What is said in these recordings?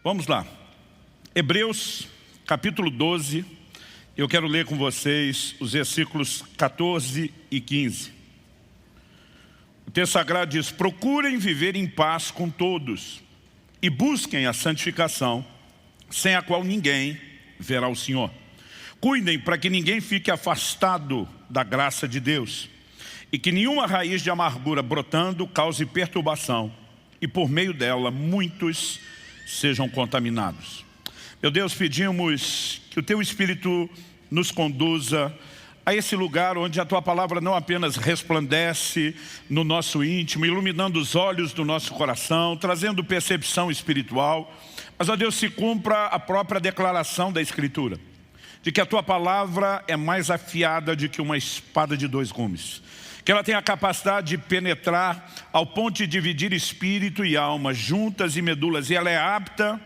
Vamos lá. Hebreus, capítulo 12. Eu quero ler com vocês os versículos 14 e 15. O texto sagrado diz: procurem viver em paz com todos e busquem a santificação, sem a qual ninguém verá o Senhor. Cuidem para que ninguém fique afastado da graça de Deus e que nenhuma raiz de amargura brotando cause perturbação e por meio dela muitos sejam contaminados. Meu Deus, pedimos que o Teu Espírito nos conduza a esse lugar onde a Tua Palavra não apenas resplandece no nosso íntimo, iluminando os olhos do nosso coração, trazendo percepção espiritual, mas, ó Deus, se cumpra a própria declaração da Escritura, de que a Tua Palavra é mais afiada do que uma espada de dois gumes, que ela tem a capacidade de penetrar ao ponto de dividir espírito e alma, juntas e medulas, e ela é apta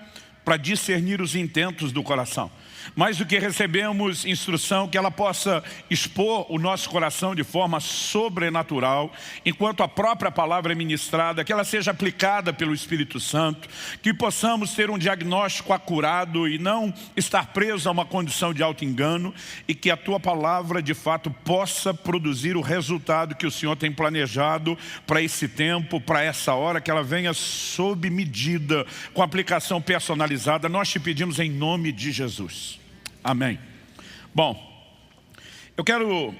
para discernir os intentos do coração. Mais do que recebemos instrução, que ela possa expor o nosso coração de forma sobrenatural, enquanto a própria palavra é ministrada, que ela seja aplicada pelo Espírito Santo, que possamos ter um diagnóstico acurado e não estar preso a uma condição de auto-engano, e que a Tua Palavra de fato possa produzir o resultado que o Senhor tem planejado para esse tempo, para essa hora, que ela venha sob medida, com aplicação personalizada. Nós te pedimos em nome de Jesus. Amém. Bom, eu quero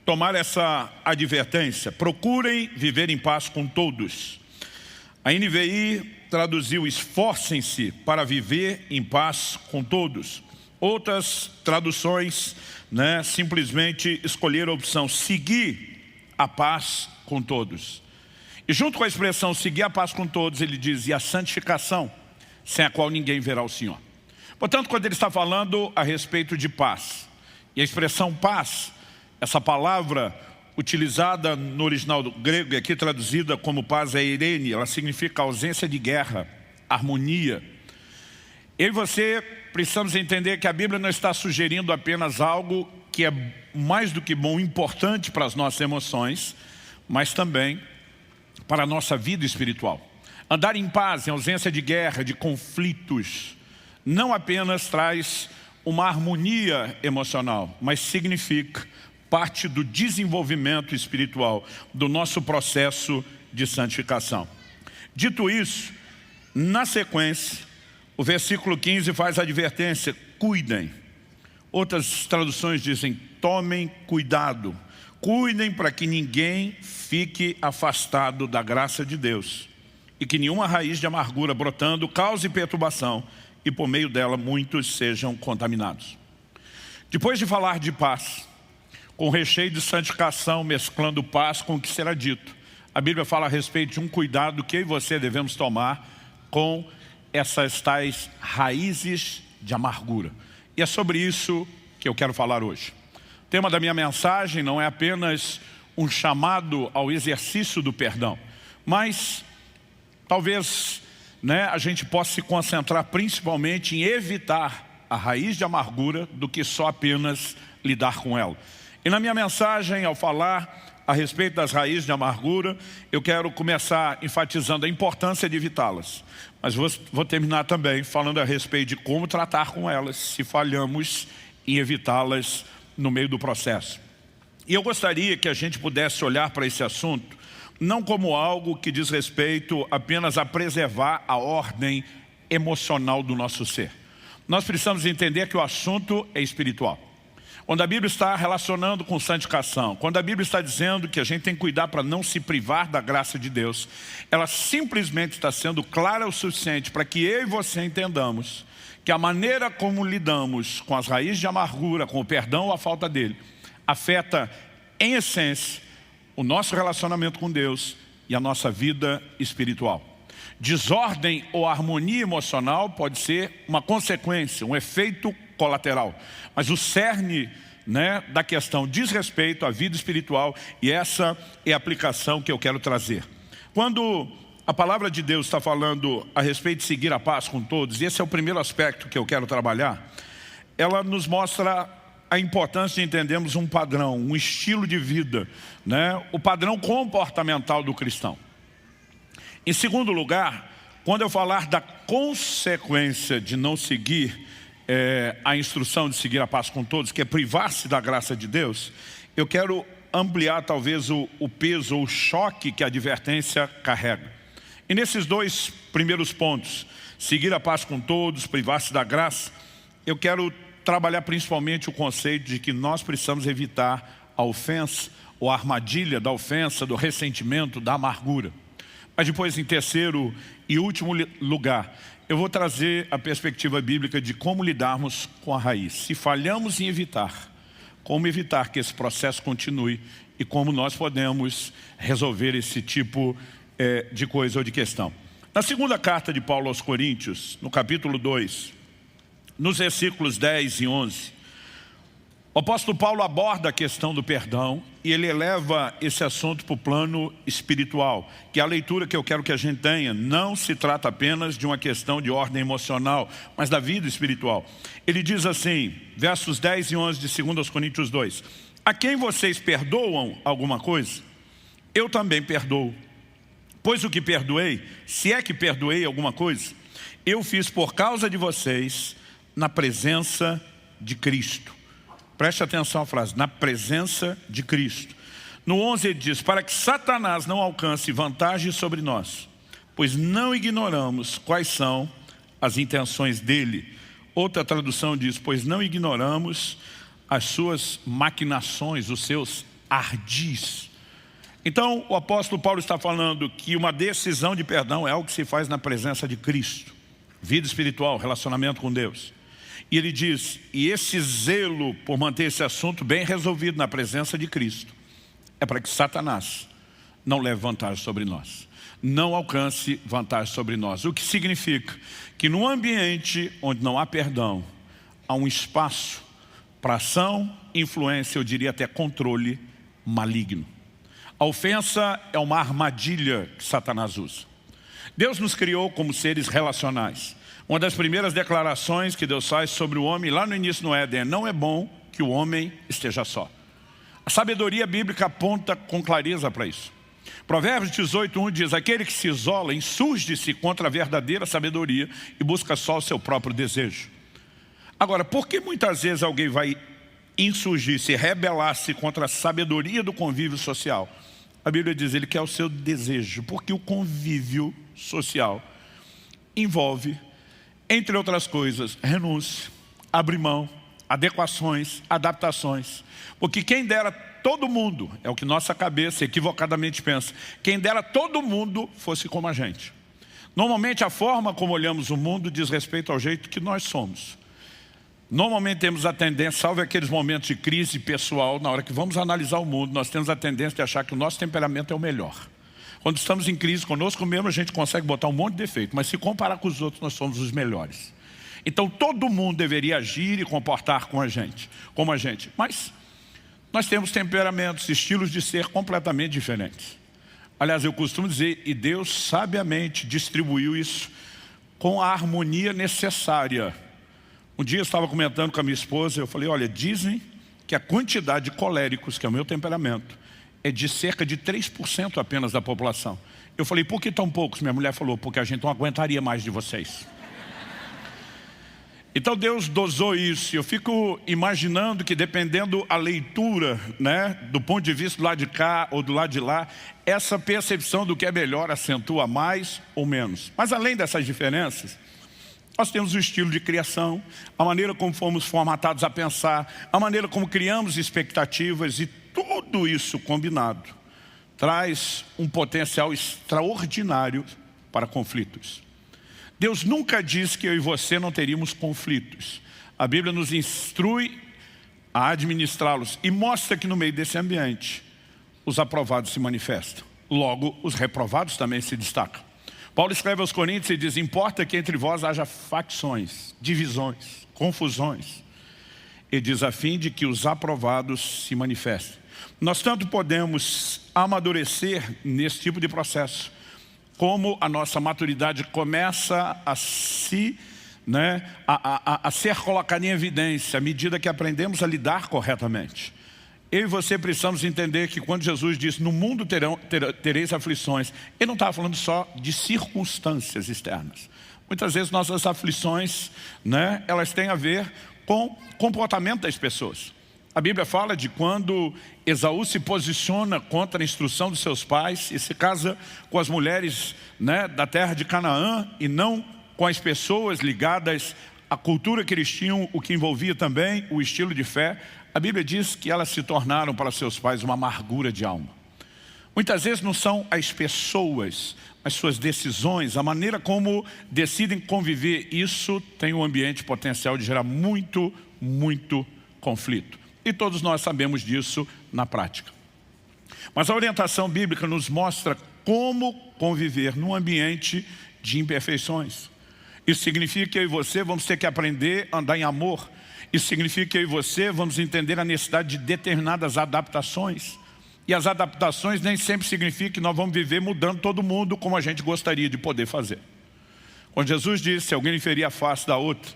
tomar essa advertência. Procurem viver em paz com todos. A NVI traduziu: esforcem-se para viver em paz com todos. Outras traduções, simplesmente escolheram a opção seguir a paz com todos. E junto com a expressão seguir a paz com todos, ele diz: e a santificação, sem a qual ninguém verá o Senhor. Portanto, quando ele está falando a respeito de paz, e a expressão paz, essa palavra utilizada no original do grego e aqui traduzida como paz é eirene, ela significa ausência de guerra, harmonia. Eu e você precisamos entender que a Bíblia não está sugerindo apenas algo que é mais do que bom, importante para as nossas emoções, mas também para a nossa vida espiritual. Andar em paz, em ausência de guerra, de conflitos, não apenas traz uma harmonia emocional, mas significa parte do desenvolvimento espiritual, do nosso processo de santificação. Dito isso, na sequência, o versículo 15 faz a advertência: cuidem. Outras traduções dizem: tomem cuidado. Cuidem para que ninguém fique afastado da graça de Deus e que nenhuma raiz de amargura brotando cause perturbação e por meio dela muitos sejam contaminados. Depois de falar de paz, com recheio de santificação, mesclando paz com o que será dito, a Bíblia fala a respeito de um cuidado que eu e você devemos tomar com essas tais raízes de amargura. E é sobre isso que eu quero falar hoje. O tema da minha mensagem não é apenas um chamado ao exercício do perdão, mas talvez a gente possa se concentrar principalmente em evitar a raiz de amargura do que só apenas lidar com ela. E na minha mensagem, ao falar a respeito das raízes de amargura, eu quero começar enfatizando a importância de evitá-las. Mas vou terminar também falando a respeito de como tratar com elas, se falhamos em evitá-las no meio do processo. E eu gostaria que a gente pudesse olhar para esse assunto não como algo que diz respeito apenas a preservar a ordem emocional do nosso ser. Nós precisamos entender que o assunto é espiritual. Quando a Bíblia está relacionando com santificação, quando a Bíblia está dizendo que a gente tem que cuidar para não se privar da graça de Deus, ela simplesmente está sendo clara o suficiente para que eu e você entendamos que a maneira como lidamos com as raízes de amargura, com o perdão ou a falta dele, afeta em essência o nosso relacionamento com Deus e a nossa vida espiritual. Desordem ou harmonia emocional pode ser uma consequência, um efeito colateral. Mas o cerne da questão diz respeito à vida espiritual, e essa é a aplicação que eu quero trazer. Quando a palavra de Deus está falando a respeito de seguir a paz com todos, e esse é o primeiro aspecto que eu quero trabalhar, ela nos mostra a importância de entendermos um padrão, um estilo de vida, o padrão comportamental do cristão. Em segundo lugar, Quando eu falar da consequência de não seguir a instrução de seguir a paz com todos, que é privar-se da graça de Deus, eu quero ampliar talvez o peso ou o choque que a advertência carrega. E nesses dois primeiros pontos, seguir a paz com todos, privar-se da graça, eu quero trabalhar principalmente o conceito de que nós precisamos evitar a ofensa, ou a armadilha da ofensa, do ressentimento, da amargura. Mas depois, em terceiro e último lugar, eu vou trazer a perspectiva bíblica de como lidarmos com a raiz. Se falhamos em evitar, como evitar que esse processo continue e como nós podemos resolver esse tipo de coisa ou de questão. Na segunda carta de Paulo aos Coríntios, no capítulo 2, nos versículos 10 e 11, o apóstolo Paulo aborda a questão do perdão e ele eleva esse assunto para o plano espiritual, que é a leitura que eu quero que a gente tenha. Não se trata apenas de uma questão de ordem emocional, mas da vida espiritual. Ele diz assim, versos 10 e 11 de 2 Coríntios 2, a quem vocês perdoam alguma coisa, eu também perdoo. Pois o que perdoei, se é que perdoei alguma coisa, eu fiz por causa de vocês na presença de Cristo. Preste atenção à frase, na presença de Cristo. No 11 ele diz, para que Satanás não alcance vantagem sobre nós, pois não ignoramos quais são as intenções dele. Outra tradução diz, pois não ignoramos as suas maquinações, os seus ardis. Então o apóstolo Paulo está falando que uma decisão de perdão é algo que se faz na presença de Cristo. Vida espiritual, relacionamento com Deus. E ele diz, e esse zelo por manter esse assunto bem resolvido na presença de Cristo, é para que Satanás não leve vantagem sobre nós, não alcance vantagem sobre nós. O que significa que num ambiente onde não há perdão, há um espaço para ação, influência, eu diria até controle maligno. A ofensa é uma armadilha que Satanás usa. Deus nos criou como seres relacionais. Uma das primeiras declarações que Deus faz sobre o homem, lá no início no Éden, não é bom que o homem esteja só. A sabedoria bíblica aponta com clareza para isso. Provérbios 18:1 diz, aquele que se isola insurge-se contra a verdadeira sabedoria e busca só o seu próprio desejo. Agora, por que muitas vezes alguém vai insurgir-se, rebelar-se contra a sabedoria do convívio social? A Bíblia diz, ele quer o seu desejo, porque o convívio social envolve, entre outras coisas, renúncia, abrir mão, adequações, adaptações. Porque quem dera todo mundo, é o que nossa cabeça equivocadamente pensa, quem dera todo mundo fosse como a gente. Normalmente a forma como olhamos o mundo diz respeito ao jeito que nós somos. Normalmente temos a tendência, salvo aqueles momentos de crise pessoal, na hora que vamos analisar o mundo, nós temos a tendência de achar que o nosso temperamento é o melhor. Quando estamos em crise conosco mesmo, a gente consegue botar um monte de defeito, mas se comparar com os outros, nós somos os melhores. Então todo mundo deveria agir e comportar como a gente. Mas nós temos temperamentos, estilos de ser completamente diferentes. Aliás, eu costumo dizer, e Deus sabiamente distribuiu isso com a harmonia necessária. Um dia eu estava comentando com a minha esposa, eu falei, olha, dizem que a quantidade de coléricos, que é o meu temperamento, é de cerca de 3% apenas da população. Eu falei, por que tão poucos? Minha mulher falou, porque a gente não aguentaria mais de vocês. Então Deus dosou isso. Eu fico imaginando que dependendo a leitura, né, do ponto de vista do lado de cá ou do lado de lá, essa percepção do que é melhor acentua mais ou menos. Mas além dessas diferenças, nós temos o estilo de criação, a maneira como fomos formatados a pensar, a maneira como criamos expectativas e tudo isso combinado traz um potencial extraordinário para conflitos. Deus nunca diz que eu e você não teríamos conflitos. A Bíblia nos instrui a administrá-los e mostra que no meio desse ambiente os aprovados se manifestam. Logo, os reprovados também se destacam. Paulo escreve aos Coríntios e diz, importa que entre vós haja facções, divisões, confusões. Ele diz, a fim de que os aprovados se manifestem. Nós tanto podemos amadurecer nesse tipo de processo, como a nossa maturidade começa a ser colocada em evidência à medida que aprendemos a lidar corretamente. Eu e você precisamos entender que quando Jesus disse, no mundo tereis aflições, Ele não estava falando só de circunstâncias externas. Muitas vezes nossas aflições, né, elas têm a ver com o comportamento das pessoas. A Bíblia fala de quando Esaú se posiciona contra a instrução dos seus pais e se casa com as mulheres, né, da terra de Canaã e não com as pessoas ligadas à cultura que eles tinham, o que envolvia também o estilo de fé. A Bíblia diz que elas se tornaram para seus pais uma amargura de alma. Muitas vezes não são as pessoas, as suas decisões, a maneira como decidem conviver, isso tem um ambiente potencial de gerar muito conflito. E todos nós sabemos disso na prática. Mas a orientação bíblica nos mostra como conviver num ambiente de imperfeições. Isso significa que eu e você vamos ter que aprender a andar em amor. Isso significa que eu e você vamos entender a necessidade de determinadas adaptações. E as adaptações nem sempre significam que nós vamos viver mudando todo mundo como a gente gostaria de poder fazer. Quando Jesus disse, se alguém lhe ferir a face da outra,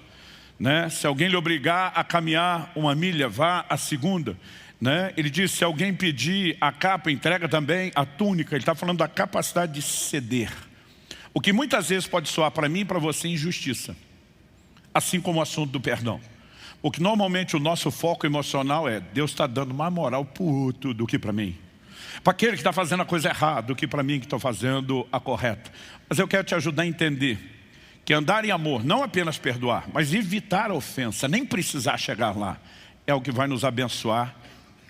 né? Se alguém lhe obrigar a caminhar uma milha, vá a segunda. Né? Ele disse, se alguém pedir a capa, entrega também a túnica. Ele está falando da capacidade de ceder. O que muitas vezes pode soar para mim e para você injustiça. Assim como o assunto do perdão. Porque normalmente o nosso foco emocional é Deus está dando mais moral para o outro do que para mim. Para aquele que está fazendo a coisa errada do que para mim que estou fazendo a correta. Mas eu quero te ajudar a entender que andar em amor, não apenas perdoar, mas evitar a ofensa, nem precisar chegar lá, é o que vai nos abençoar,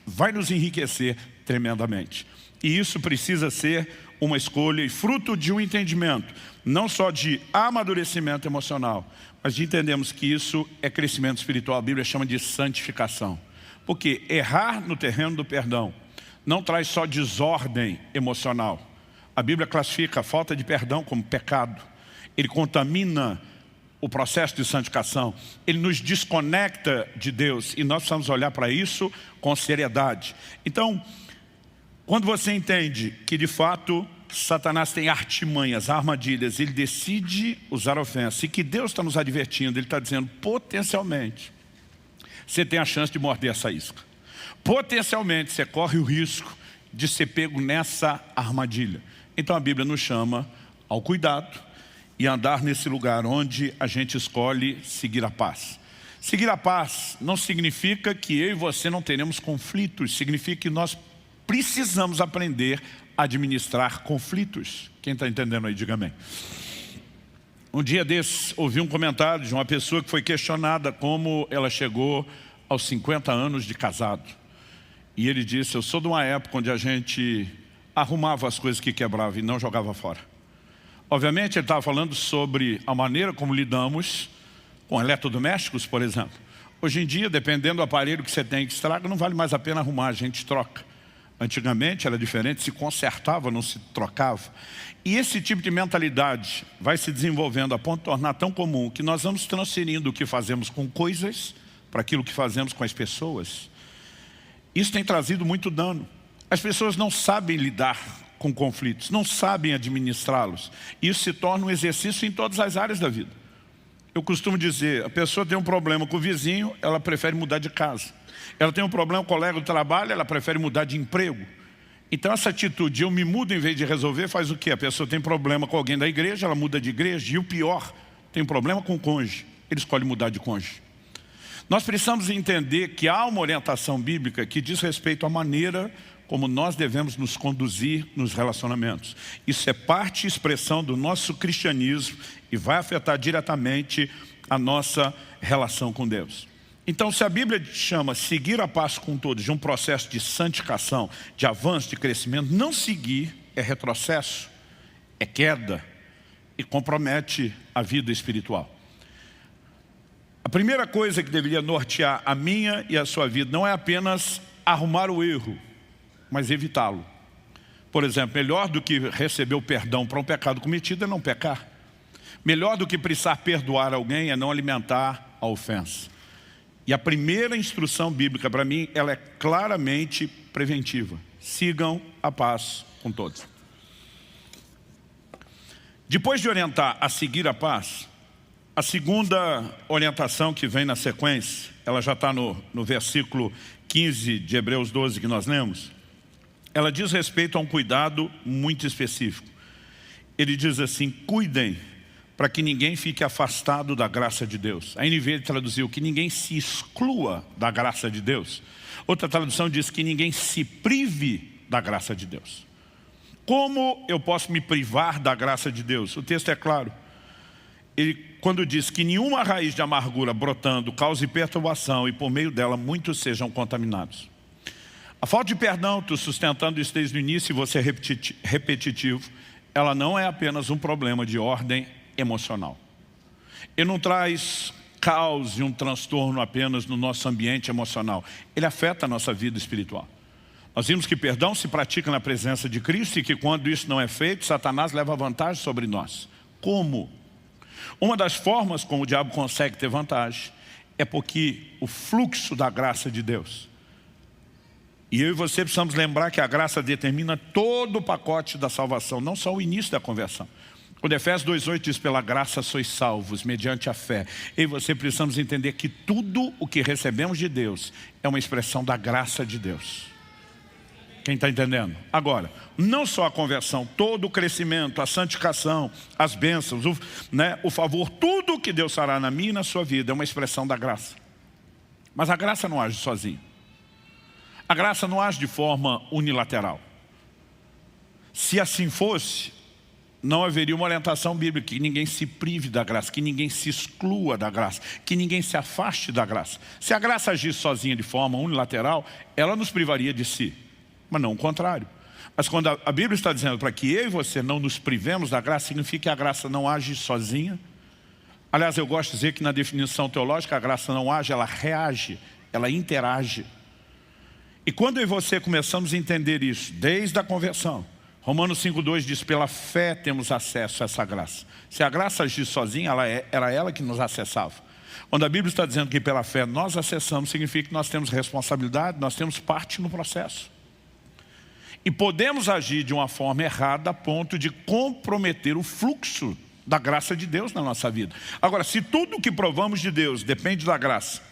vai nos enriquecer tremendamente. E isso precisa ser uma escolha e fruto de um entendimento, não só de amadurecimento emocional, mas de entendermos que isso é crescimento espiritual. A Bíblia chama de santificação. Porque errar no terreno do perdão não traz só desordem emocional. A Bíblia classifica a falta de perdão como pecado. Ele contamina o processo de santificação. Ele nos desconecta de Deus e nós precisamos olhar para isso com seriedade. Então, quando você entende que de fato Satanás tem artimanhas, armadilhas, ele decide usar a ofensa e que Deus está nos advertindo, ele está dizendo potencialmente você tem a chance de morder essa isca. Potencialmente você corre o risco de ser pego nessa armadilha. Então a Bíblia nos chama ao cuidado e andar nesse lugar onde a gente escolhe seguir a paz. Seguir a paz não significa que eu e você não teremos conflitos, significa que nós precisamos aprender a administrar conflitos. Quem está entendendo aí, diga amém. Um dia desses, ouvi um comentário de uma pessoa que foi questionada como ela chegou aos 50 anos de casado. E ele disse, eu sou de uma época onde a gente arrumava as coisas que quebrava e não jogava fora. Obviamente ele estava falando sobre a maneira como lidamos com eletrodomésticos, por exemplo. Hoje em dia, dependendo do aparelho que você tem que estraga, não vale mais a pena arrumar, a gente troca. Antigamente era diferente, se consertava, não se trocava. E esse tipo de mentalidade vai se desenvolvendo a ponto de tornar tão comum que nós vamos transferindo o que fazemos com coisas para aquilo que fazemos com as pessoas. Isso tem trazido muito dano. As pessoas não sabem lidar com conflitos, não sabem administrá-los. Isso se torna um exercício em todas as áreas da vida. Eu costumo dizer, a pessoa tem um problema com o vizinho, ela prefere mudar de casa. Ela tem um problema com o colega do trabalho, ela prefere mudar de emprego. Então essa atitude, eu me mudo em vez de resolver, faz o quê? A pessoa tem problema com alguém da igreja, ela muda de igreja. E o pior, tem um problema com o cônjuge, ele escolhe mudar de cônjuge. Nós precisamos entender que há uma orientação bíblica que diz respeito à maneira como nós devemos nos conduzir nos relacionamentos. Isso é parte e expressão do nosso cristianismo e vai afetar diretamente a nossa relação com Deus. Então, se a Bíblia chama seguir a paz com todos de um processo de santificação, de avanço, de crescimento, não seguir é retrocesso, é queda e compromete a vida espiritual. A primeira coisa que deveria nortear a minha e a sua vida não é apenas arrumar o erro, mas evitá-lo. Por exemplo, melhor do que receber o perdão para um pecado cometido é não pecar. Melhor do que precisar perdoar alguém é não alimentar a ofensa. E a primeira instrução bíblica para mim, ela é claramente preventiva. Sigam a paz com todos. Depois de orientar a seguir a paz, a segunda orientação que vem na sequência, ela já está no versículo 15 de Hebreus 12 que nós lemos, ela diz respeito a um cuidado muito específico. Ele diz assim: cuidem para que ninguém fique afastado da graça de Deus. A NVI traduziu que ninguém se exclua da graça de Deus. Outra tradução diz que ninguém se prive da graça de Deus. Como eu posso me privar da graça de Deus? O texto é claro. Ele, quando diz que nenhuma raiz de amargura brotando cause perturbação e por meio dela muitos sejam contaminados. A falta de perdão, estou sustentando isso desde o início e vou ser repetitivo, ela não é apenas um problema de ordem emocional. Ele não traz caos e um transtorno apenas no nosso ambiente emocional. Ele afeta a nossa vida espiritual. Nós vimos que perdão se pratica na presença de Cristo e que quando isso não é feito, Satanás leva vantagem sobre nós. Como? Uma das formas como o diabo consegue ter vantagem é porque o fluxo da graça de Deus. E eu e você precisamos lembrar que a graça determina todo o pacote da salvação, não só o início da conversão. Quando Efésios 2,8 diz: pela graça sois salvos, mediante a fé. Eu e você precisamos entender que tudo o que recebemos de Deus é uma expressão da graça de Deus. Quem está entendendo? Agora, não só a conversão, todo o crescimento, a santificação, as bênçãos, o favor, tudo o que Deus fará na minha e na sua vida é uma expressão da graça. Mas a graça não age sozinha. A graça não age de forma unilateral. Se assim fosse, não haveria uma orientação bíblica, que ninguém se prive da graça, que ninguém se exclua da graça, que ninguém se afaste da graça. Se a graça agisse sozinha de forma unilateral, ela nos privaria de si, mas não o contrário. Mas quando a Bíblia está dizendo para que eu e você não nos privemos da graça, significa que a graça não age sozinha. Aliás, eu gosto de dizer que na definição teológica a graça não age, ela reage, ela interage. E quando eu e você começamos a entender isso, desde a conversão, Romanos 5,2 diz: pela fé temos acesso a essa graça. Se a graça agir sozinha, era ela que nos acessava. Quando a Bíblia está dizendo que pela fé nós acessamos, significa que nós temos responsabilidade, nós temos parte no processo. E podemos agir de uma forma errada a ponto de comprometer o fluxo da graça de Deus na nossa vida. Agora, se tudo o que provamos de Deus depende da graça,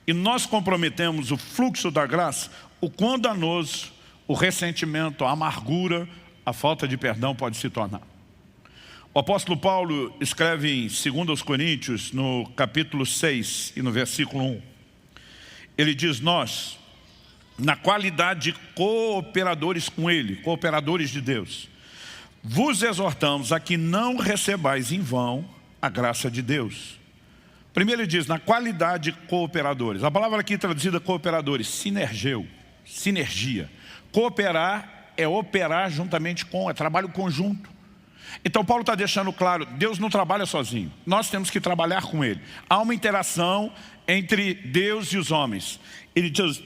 e nós comprometemos o fluxo da graça, o quão danoso, o ressentimento, a amargura, a falta de perdão pode se tornar. O apóstolo Paulo escreve em 2 Coríntios, no capítulo 6 e no versículo 1. Ele diz: nós, na qualidade de cooperadores com Ele, cooperadores de Deus, vos exortamos a que não recebais em vão a graça de Deus. Primeiro ele diz, na qualidade de cooperadores. A palavra aqui traduzida cooperadores, sinergia. Cooperar é operar juntamente com, é trabalho conjunto. Então Paulo está deixando claro, Deus não trabalha sozinho. Nós temos que trabalhar com Ele. Há uma interação entre Deus e os homens. Ele diz,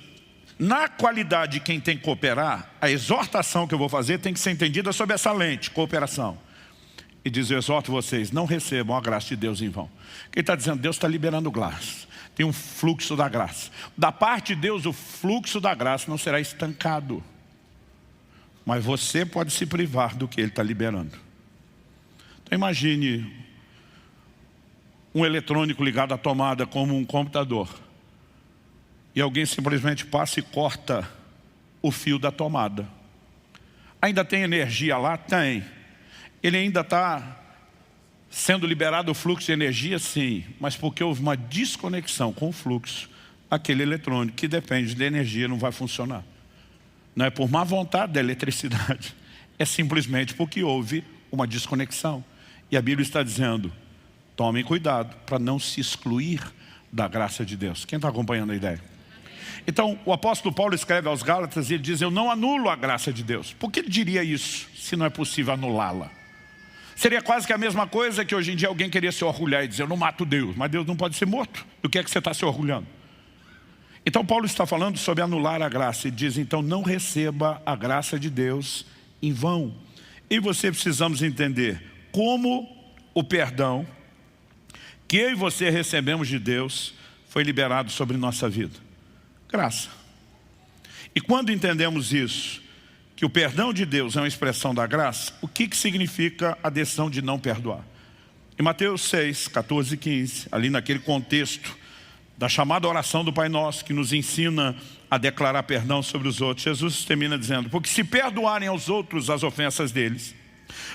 na qualidade de quem tem que cooperar, a exortação que eu vou fazer tem que ser entendida sob essa lente, cooperação. E diz, eu exorto vocês, não recebam a graça de Deus em vão. Quem está dizendo, Deus está liberando graça. Tem um fluxo da graça. Da parte de Deus, o fluxo da graça não será estancado. Mas você pode se privar do que Ele está liberando. Então imagine um eletrônico ligado à tomada como um computador. E alguém simplesmente passa e corta o fio da tomada. Ainda tem energia lá? Tem. Ele ainda está sendo liberado o fluxo de energia? Sim. Mas porque houve uma desconexão com o fluxo, aquele eletrônico que depende de energia não vai funcionar. Não é por má vontade da eletricidade. É simplesmente porque houve uma desconexão. E a Bíblia está dizendo, tomem cuidado para não se excluir da graça de Deus. Quem está acompanhando a ideia? Então, o apóstolo Paulo escreve aos Gálatas e ele diz, eu não anulo a graça de Deus. Por que ele diria isso, se não é possível anulá-la? Seria quase que a mesma coisa que hoje em dia alguém queria se orgulhar e dizer, eu não mato Deus, mas Deus não pode ser morto. Do que é que você está se orgulhando? Então Paulo está falando sobre anular a graça. Ele diz, então não receba a graça de Deus em vão. E você precisamos entender como o perdão que eu e você recebemos de Deus foi liberado sobre nossa vida. Graça. E quando entendemos isso, que o perdão de Deus é uma expressão da graça, o que significa a decisão de não perdoar? Em Mateus 6, 14 e 15, ali naquele contexto da chamada oração do Pai Nosso, que nos ensina a declarar perdão sobre os outros, Jesus termina dizendo: porque se perdoarem aos outros as ofensas deles,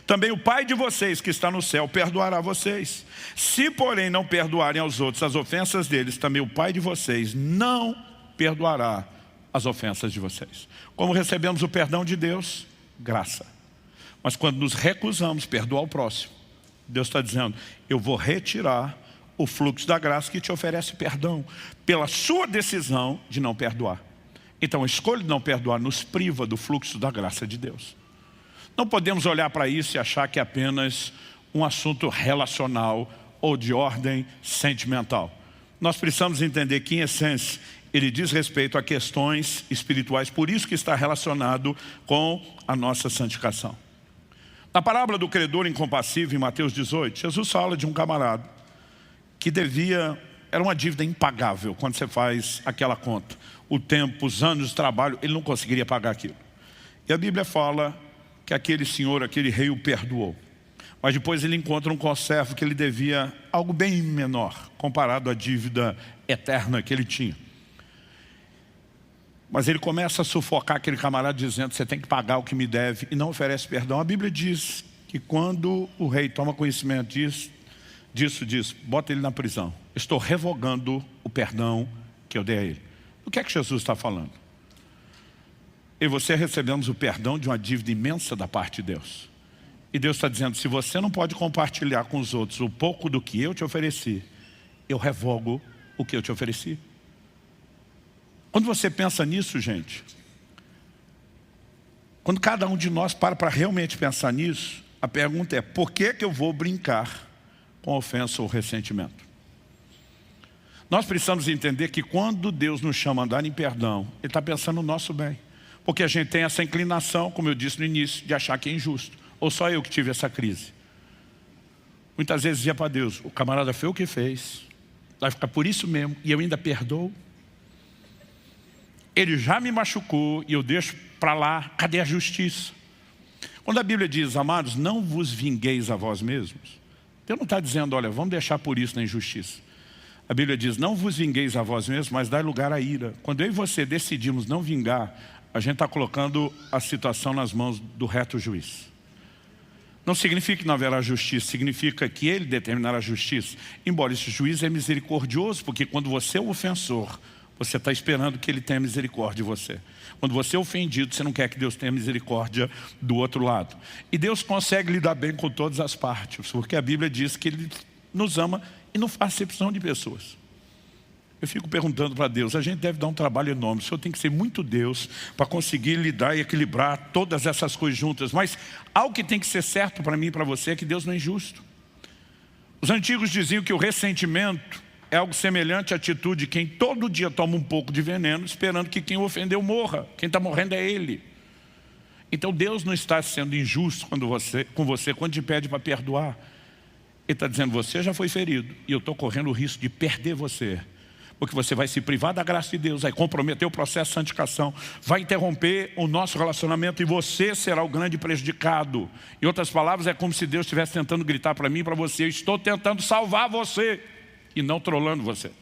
também o Pai de vocês que está no céu perdoará vocês. Se porém não perdoarem aos outros as ofensas deles, também o Pai de vocês não perdoará as ofensas de vocês. Como recebemos o perdão de Deus? Graça. Mas quando nos recusamos perdoar o próximo, Deus está dizendo: eu vou retirar o fluxo da graça que te oferece perdão, pela sua decisão de não perdoar. Então a escolha de não perdoar nos priva do fluxo da graça de Deus. Não podemos olhar para isso e achar que é apenas um assunto relacional ou de ordem sentimental. Nós precisamos entender que, em essência, ele diz respeito a questões espirituais, por isso que está relacionado com a nossa santificação. Na parábola do credor incompassível, em Mateus 18, Jesus fala de um camarada que era uma dívida impagável. Quando você faz aquela conta, o tempo, os anos de trabalho, ele não conseguiria pagar aquilo. E a Bíblia fala que aquele senhor, aquele rei o perdoou. Mas depois ele encontra um conservo que ele devia algo bem menor, comparado à dívida eterna que ele tinha. Mas ele começa a sufocar aquele camarada dizendo: você tem que pagar o que me deve, e não oferece perdão. A Bíblia diz que quando o rei toma conhecimento disso, diz: bota ele na prisão. Estou revogando o perdão que eu dei a ele. O que é que Jesus está falando? Eu e você recebemos o perdão de uma dívida imensa da parte de Deus. E Deus está dizendo: se você não pode compartilhar com os outros o pouco do que eu te ofereci, eu revogo o que eu te ofereci. Quando você pensa nisso, gente, quando cada um de nós para realmente pensar nisso, a pergunta é: por que eu vou brincar com ofensa ou ressentimento? Nós precisamos entender que quando Deus nos chama a andar em perdão, Ele está pensando no nosso bem. Porque a gente tem essa inclinação, como eu disse no início, de achar que é injusto. Ou só eu que tive essa crise. Muitas vezes dizia para Deus: o camarada fez o que fez, vai ficar por isso mesmo, e eu ainda perdoo. Ele já me machucou e eu deixo para lá, cadê a justiça? Quando a Bíblia diz: amados, não vos vingueis a vós mesmos, Deus não está dizendo: olha, vamos deixar por isso na injustiça. A Bíblia diz: não vos vingueis a vós mesmos, mas dai lugar à ira. Quando eu e você decidimos não vingar, a gente está colocando a situação nas mãos do reto juiz. Não significa que não haverá justiça, significa que ele determinará a justiça. Embora esse juiz é misericordioso, porque quando você é o ofensor, você está esperando que ele tenha misericórdia de você. Quando você é ofendido, você não quer que Deus tenha misericórdia do outro lado. E Deus consegue lidar bem com todas as partes, porque a Bíblia diz que Ele nos ama e não faz acepção de pessoas. Eu fico perguntando para Deus: a gente deve dar um trabalho enorme. O Senhor tem que ser muito Deus para conseguir lidar e equilibrar todas essas coisas juntas. Mas algo que tem que ser certo para mim e para você é que Deus não é injusto. Os antigos diziam que o ressentimento é algo semelhante à atitude de quem todo dia toma um pouco de veneno, esperando que quem o ofendeu morra. Quem está morrendo é ele. Então Deus não está sendo injusto com você quando te pede para perdoar. Ele está dizendo: você já foi ferido e eu estou correndo o risco de perder você. Porque você vai se privar da graça de Deus, vai comprometer o processo de santificação, vai interromper o nosso relacionamento e você será o grande prejudicado. Em outras palavras, é como se Deus estivesse tentando gritar para mim e para você: eu estou tentando salvar você e não trolando você.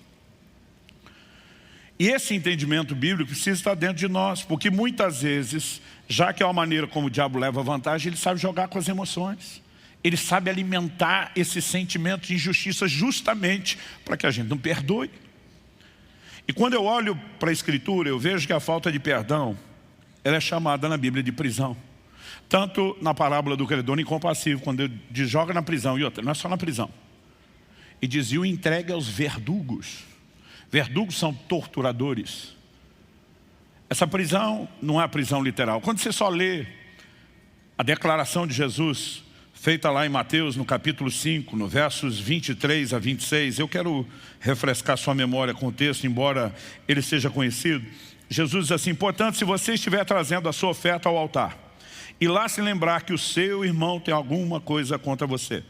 E esse entendimento bíblico precisa estar dentro de nós, porque muitas vezes, já que é uma maneira como o diabo leva vantagem, ele sabe jogar com as emoções. Ele sabe alimentar esse sentimento de injustiça justamente para que a gente não perdoe. E quando eu olho para a Escritura, eu vejo que a falta de perdão, ela é chamada na Bíblia de prisão. Tanto na parábola do credor incompassível, quando ele diz joga na prisão, e outra, não é só na prisão. E dizia: o entregue aos verdugos. Verdugos são torturadores. Essa prisão não é a prisão literal. Quando você só lê a declaração de Jesus, feita lá em Mateus, no capítulo 5, no versos 23 a 26, eu quero refrescar sua memória com o texto, embora ele seja conhecido. Jesus diz assim: portanto, se você estiver trazendo a sua oferta ao altar, e lá se lembrar que o seu irmão tem alguma coisa contra você.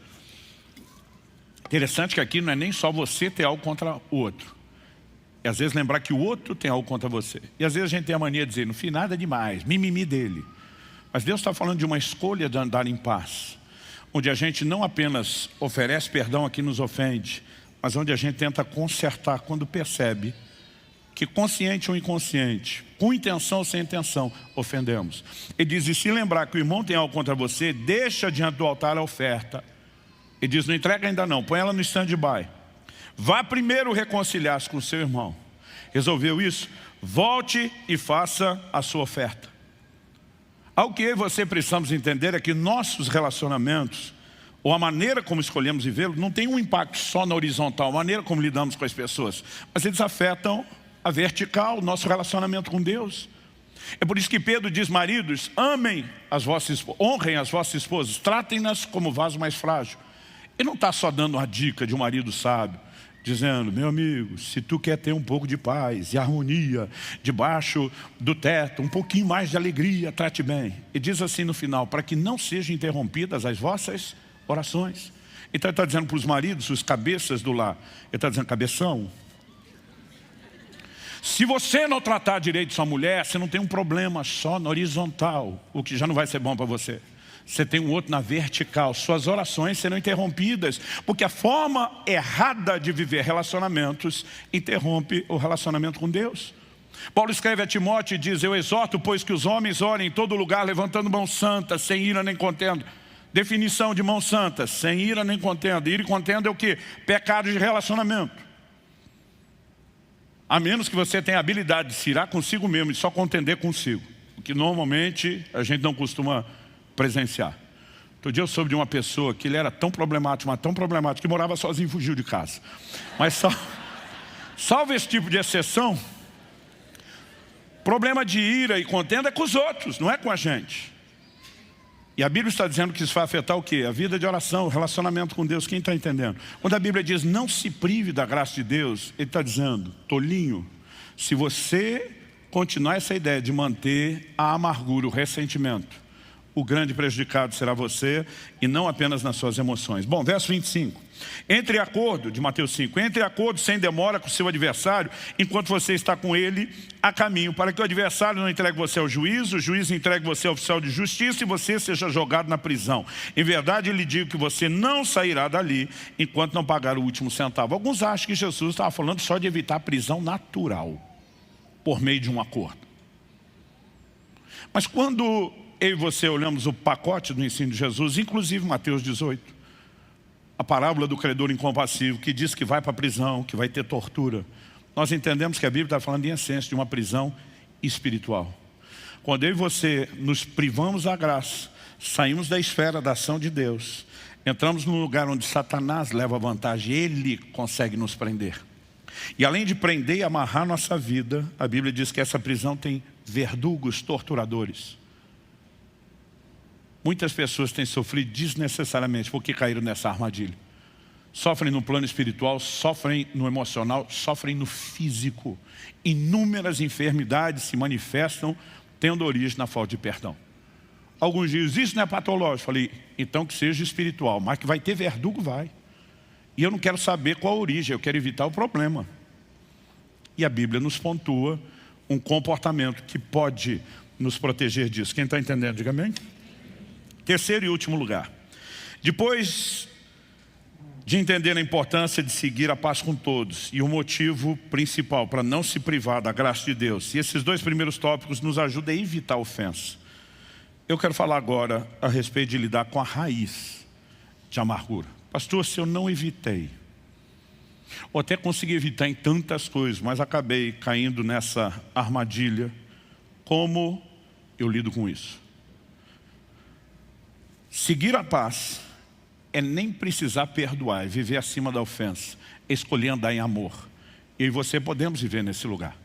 Interessante que aqui não é nem só você ter algo contra o outro. E às vezes lembrar que o outro tem algo contra você. E às vezes a gente tem a mania de dizer: não fiz nada demais, mimimi dele. Mas Deus está falando de uma escolha de andar em paz, onde a gente não apenas oferece perdão a quem nos ofende, mas onde a gente tenta consertar quando percebe que consciente ou inconsciente, com intenção ou sem intenção, ofendemos. Ele diz, e se lembrar que o irmão tem algo contra você, deixa diante do altar a oferta. Ele diz, não entrega ainda não, põe ela no stand-by. Vá primeiro reconciliar-se com o seu irmão. Resolveu isso? Volte e faça a sua oferta. Algo que eu e você precisamos entender é que nossos relacionamentos, ou a maneira como escolhemos vivê-los, não tem um impacto só na horizontal, a maneira como lidamos com as pessoas, mas eles afetam a vertical, o nosso relacionamento com Deus. É por isso que Pedro diz, maridos, amem as vossas esposas, honrem as vossas esposas, tratem-nas como vaso mais frágil. Ele não está só dando uma dica de um marido sábio, dizendo, meu amigo, se tu quer ter um pouco de paz e harmonia debaixo do teto, um pouquinho mais de alegria, trate bem. E diz assim no final, para que não sejam interrompidas as vossas orações. Então ele está dizendo para os maridos, os cabeças do lar, ele está dizendo, cabeção, se você não tratar direito sua mulher, você não tem um problema só na horizontal, o que já não vai ser bom para você. Você tem um outro na vertical. Suas orações serão interrompidas, porque a forma errada de viver relacionamentos interrompe o relacionamento com Deus. Paulo escreve a Timóteo e diz, eu exorto, pois que os homens orem em todo lugar, levantando mãos santas, sem ira nem contenda. Definição de mãos santas, sem ira nem contenda. Ira e contenda é o quê? Pecado de relacionamento. A menos que você tenha a habilidade de se irar consigo mesmo e só contender consigo. O que normalmente a gente não costuma presenciar. Outro dia eu soube de uma pessoa que ele era tão problemático, mas tão problemático, que morava sozinho e fugiu de casa. Mas salvo esse tipo de exceção, problema de ira e contenda é com os outros, não é com a gente. E a Bíblia está dizendo que isso vai afetar o quê? A vida de oração, o relacionamento com Deus. Quem está entendendo? Quando a Bíblia diz, não se prive da graça de Deus, ele está dizendo, tolinho, se você continuar essa ideia de manter a amargura, o ressentimento, o grande prejudicado será você e não apenas nas suas emoções. Bom, verso 25. Entre acordo, de Mateus 5, entre acordo sem demora com o seu adversário, enquanto você está com ele a caminho, para que o adversário não entregue você ao juiz, o juiz entregue você ao oficial de justiça e você seja jogado na prisão. Em verdade, eu lhe digo que você não sairá dali enquanto não pagar o último centavo. Alguns acham que Jesus estava falando só de evitar a prisão natural, por meio de um acordo. Mas quando eu e você olhamos o pacote do ensino de Jesus, inclusive Mateus 18, a parábola do credor incompassível, que diz que vai para a prisão, que vai ter tortura. Nós entendemos que a Bíblia está falando em essência de uma prisão espiritual. Quando eu e você nos privamos da graça, saímos da esfera da ação de Deus, entramos num lugar onde Satanás leva vantagem, ele consegue nos prender. E além de prender e amarrar nossa vida, a Bíblia diz que essa prisão tem verdugos, torturadores. Muitas pessoas têm sofrido desnecessariamente porque caíram nessa armadilha. Sofrem no plano espiritual, sofrem no emocional, sofrem no físico. Inúmeras enfermidades se manifestam tendo origem na falta de perdão. Alguns dizem, isso não é patológico. Falei, então que seja espiritual, mas que vai ter verdugo, vai. E eu não quero saber qual a origem, eu quero evitar o problema. E a Bíblia nos pontua um comportamento que pode nos proteger disso. Quem está entendendo, diga amém. Terceiro e último lugar. Depois de entender a importância de seguir a paz com todos e o motivo principal para não se privar da graça de Deus, e esses dois primeiros tópicos nos ajudam a evitar a ofensa. Eu quero falar agora a respeito de lidar com a raiz de amargura. Pastor, se eu não evitei, ou até consegui evitar em tantas coisas, mas acabei caindo nessa armadilha, como eu lido com isso? Seguir a paz é nem precisar perdoar, é viver acima da ofensa, é escolher andar em amor. Eu e você podemos viver nesse lugar.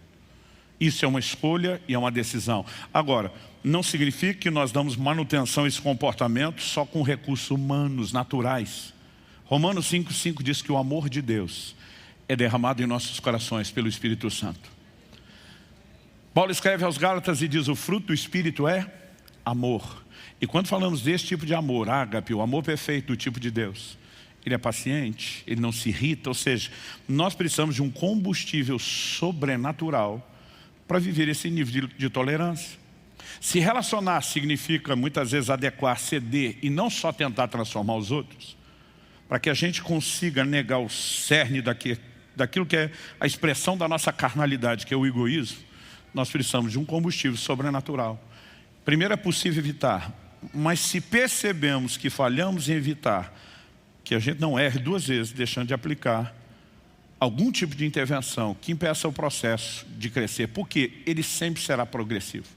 Isso é uma escolha e é uma decisão. Agora, não significa que nós damos manutenção a esse comportamento só com recursos humanos, naturais. Romanos 5,5 diz que o amor de Deus é derramado em nossos corações pelo Espírito Santo. Paulo escreve aos Gálatas e diz, o fruto do Espírito é amor. E quando falamos desse tipo de amor, ágape, o amor perfeito do tipo de Deus, ele é paciente, ele não se irrita, ou seja, nós precisamos de um combustível sobrenatural para viver esse nível de tolerância. Se relacionar significa muitas vezes adequar, ceder e não só tentar transformar os outros. para que a gente consiga negar o cerne daquilo que é a expressão da nossa carnalidade, que é o egoísmo, nós precisamos de um combustível sobrenatural. Primeiro, é possível evitar, mas se percebemos que falhamos em evitar, que a gente não erre duas vezes, deixando de aplicar algum tipo de intervenção que impeça o processo de crescer, porque ele sempre será progressivo.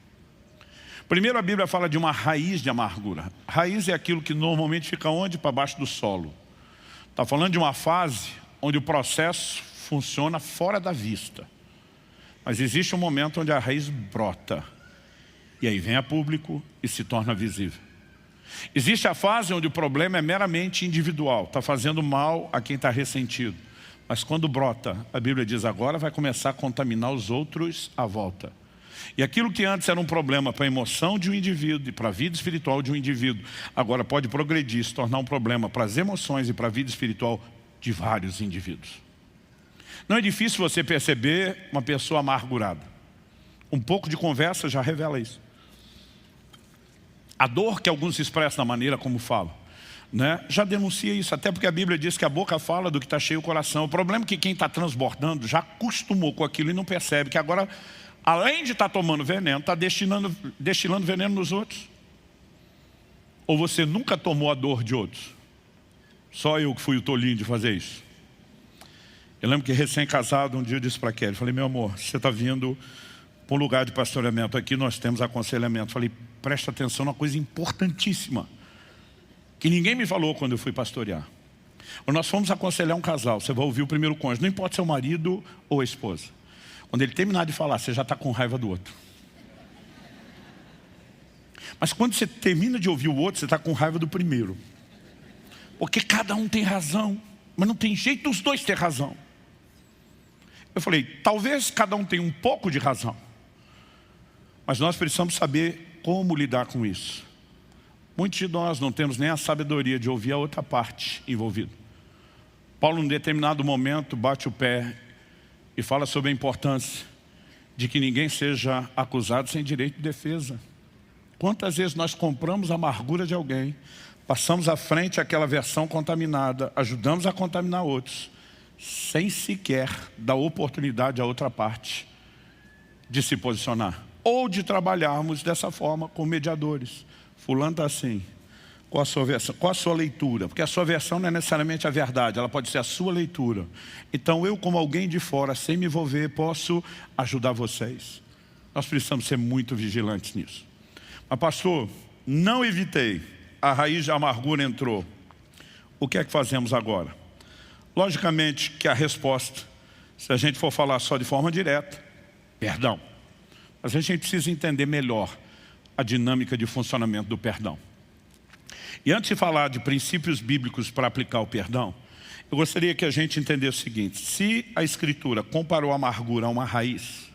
Primeiro, a Bíblia fala de uma raiz de amargura. Raiz é aquilo que normalmente fica onde? Para baixo do solo. Está falando de uma fase onde o processo funciona fora da vista. Mas existe um momento onde a raiz brota. E aí vem a público e se torna visível. Existe a fase onde o problema é meramente individual. Está fazendo mal a quem está ressentido. Mas quando brota, a Bíblia diz, agora vai começar a contaminar os outros à volta. E aquilo que antes era um problema para a emoção de um indivíduo e para a vida espiritual de um indivíduo, agora pode progredir, se tornar um problema para as emoções e para a vida espiritual de vários indivíduos. Não é difícil você perceber uma pessoa amargurada. Um pouco de conversa já revela isso. A dor que alguns expressam da maneira como falam, né, já denuncia isso, até porque a Bíblia diz que a boca fala do que está cheio o coração. O problema é que quem está transbordando já acostumou com aquilo e não percebe que agora, além de estar tomando veneno, está destilando veneno nos outros. Ou você nunca tomou a dor de outros? Só eu que fui o tolinho de fazer isso. Eu lembro que recém-casado, um dia eu disse para a Kelly, falei, meu amor, você está vindo para um lugar de pastoreamento, aqui nós temos aconselhamento. Falei, presta atenção numa coisa importantíssima, que ninguém me falou quando eu fui pastorear. Nós fomos aconselhar um casal, você vai ouvir o primeiro cônjuge, não importa se é o marido ou a esposa. Quando ele terminar de falar, você já está com raiva do outro. Mas quando você termina de ouvir o outro, você está com raiva do primeiro. Porque cada um tem razão, mas não tem jeito dos dois ter razão. Eu falei, talvez cada um tenha um pouco de razão, mas nós precisamos saber como lidar com isso. Muitos de nós não temos nem a sabedoria de ouvir a outra parte envolvida. Paulo, em determinado momento, bate o pé e fala sobre a importância de que ninguém seja acusado sem direito de defesa. Quantas vezes nós compramos a amargura de alguém, passamos à frente aquela versão contaminada, ajudamos a contaminar outros, sem sequer dar oportunidade à outra parte de se posicionar. Ou de trabalharmos dessa forma com mediadores. Fulano está assim, qual a sua versão? Qual a sua leitura? Porque a sua versão não é necessariamente a verdade, ela pode ser a sua leitura. Então eu, como alguém de fora, sem me envolver, posso ajudar vocês. Nós precisamos ser muito vigilantes nisso. Mas pastor, não evitei, a raiz da amargura entrou. O que é que fazemos agora? Logicamente que a resposta, se a gente for falar só de forma direta, perdão. Mas a gente precisa entender melhor a dinâmica de funcionamento do perdão. E antes de falar de princípios bíblicos para aplicar o perdão, eu gostaria que a gente entendesse o seguinte: se a Escritura comparou a amargura a uma raiz,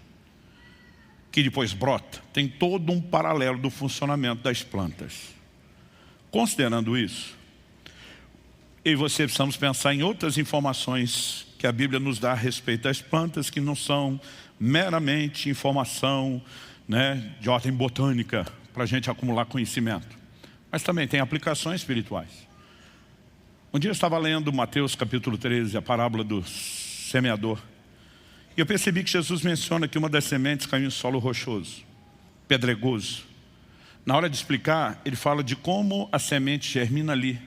que depois brota, tem todo um paralelo do funcionamento das plantas. Considerando isso, eu e você precisamos pensar em outras informações que a Bíblia nos dá a respeito das plantas, que não são meramente informação, né, de ordem botânica, para a gente acumular conhecimento. Mas também tem aplicações espirituais. Um dia eu estava lendo Mateus capítulo 13, a parábola do semeador. E eu percebi que Jesus menciona que uma das sementes caiu em solo rochoso, pedregoso. Na hora de explicar, ele fala de como a semente germina ali,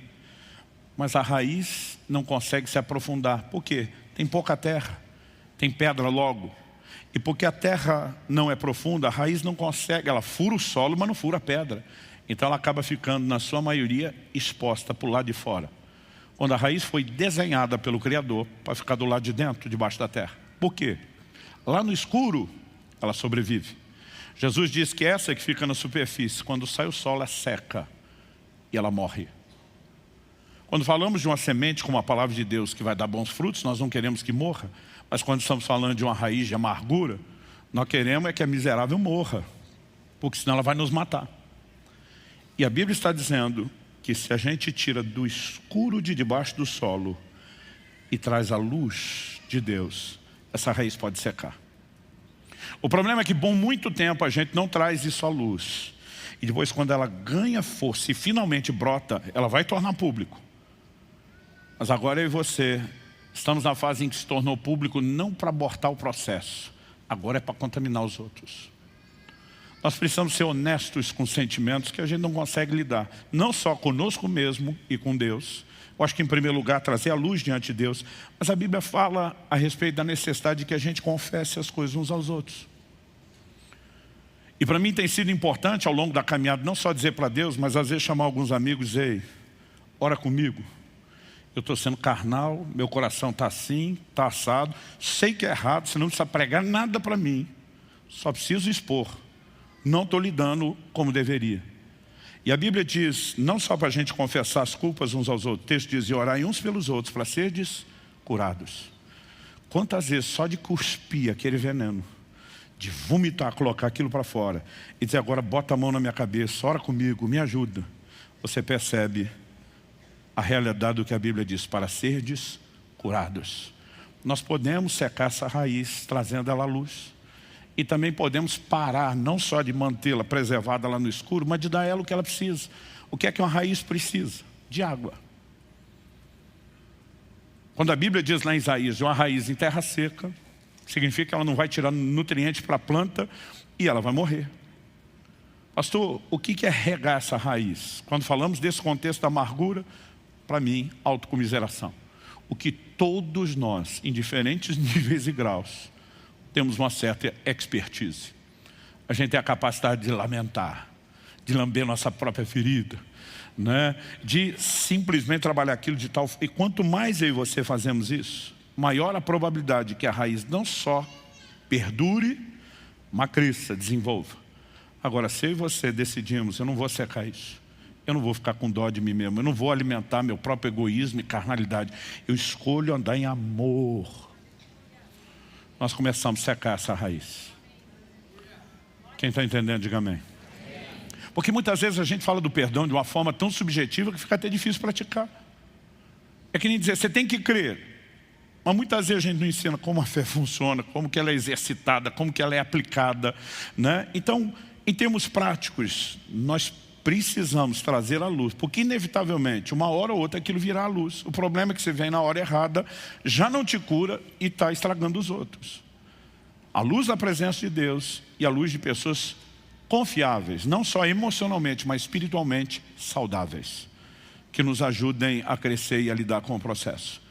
mas a raiz não consegue se aprofundar. Por quê? Tem pouca terra, tem pedra logo. E porque a terra não é profunda, a raiz não consegue, ela fura o solo, mas não fura a pedra. Então ela acaba ficando, na sua maioria, exposta para o lado de fora. Quando a raiz foi desenhada pelo Criador para ficar do lado de dentro, debaixo da terra. Por quê? Lá no escuro, ela sobrevive. Jesus diz que essa que fica na superfície, quando sai o sol, ela seca e ela morre. Quando falamos de uma semente como a palavra de Deus que vai dar bons frutos, nós não queremos que morra. Mas quando estamos falando de uma raiz de amargura, nós queremos é que a miserável morra, porque senão ela vai nos matar. E a Bíblia está dizendo que se a gente tira do escuro de debaixo do solo e traz a luz de Deus, essa raiz pode secar. O problema é que por muito tempo a gente não traz isso à luz. E depois, quando ela ganha força e finalmente brota, ela vai tornar público. Mas agora eu e você estamos na fase em que se tornou público não para abortar o processo, agora é para contaminar os outros. Nós precisamos ser honestos com sentimentos que a gente não consegue lidar, não só conosco mesmo e com Deus. Eu acho que em primeiro lugar trazer a luz diante de Deus, mas a Bíblia fala a respeito da necessidade de que a gente confesse as coisas uns aos outros. E para mim tem sido importante ao longo da caminhada não só dizer para Deus, mas às vezes chamar alguns amigos e dizer: ei, ora comigo. Eu estou sendo carnal, meu coração está assim, está assado. Sei que é errado, você não precisa pregar nada para mim. Só preciso expor. Não estou lidando como deveria. E a Bíblia diz, não só para a gente confessar as culpas uns aos outros. O texto diz, e orai uns pelos outros, para serdes curados. Quantas vezes só de cuspir aquele veneno, de vomitar, colocar aquilo para fora, e dizer agora bota a mão na minha cabeça, ora comigo, me ajuda. Você percebe a realidade do que a Bíblia diz, para serdes curados. Nós podemos secar essa raiz, trazendo ela à luz. E também podemos parar, não só de mantê-la preservada lá no escuro, mas de dar a ela o que ela precisa. O que é que uma raiz precisa? De água. Quando a Bíblia diz lá em Isaías, de uma raiz em terra seca, significa que ela não vai tirar nutrientes para a planta e ela vai morrer. Pastor, o que é regar essa raiz? Quando falamos desse contexto da amargura, para mim, autocomiseração. O que todos nós, em diferentes níveis e graus, temos uma certa expertise. A gente tem a capacidade de lamentar, de lamber nossa própria ferida, né? De simplesmente trabalhar aquilo de tal... E quanto mais eu e você fazemos isso, maior a probabilidade de que a raiz não só perdure, mas cresça, desenvolva. Agora, se eu e você decidimos, eu não vou secar isso. Eu não vou ficar com dó de mim mesmo. Eu não vou alimentar meu próprio egoísmo e carnalidade. Eu escolho andar em amor. Nós começamos a secar essa raiz. Quem está entendendo, diga amém. Porque muitas vezes a gente fala do perdão de uma forma tão subjetiva que fica até difícil praticar. É que nem dizer, você tem que crer. Mas muitas vezes a gente não ensina como a fé funciona, como que ela é exercitada, como que ela é aplicada, né? Então, em termos práticos, nós precisamos trazer à luz, porque inevitavelmente, uma hora ou outra, aquilo virá à luz. O problema é que você vem na hora errada, já não te cura e está estragando os outros. A luz da presença de Deus e a luz de pessoas confiáveis, não só emocionalmente, mas espiritualmente saudáveis, que nos ajudem a crescer e a lidar com o processo.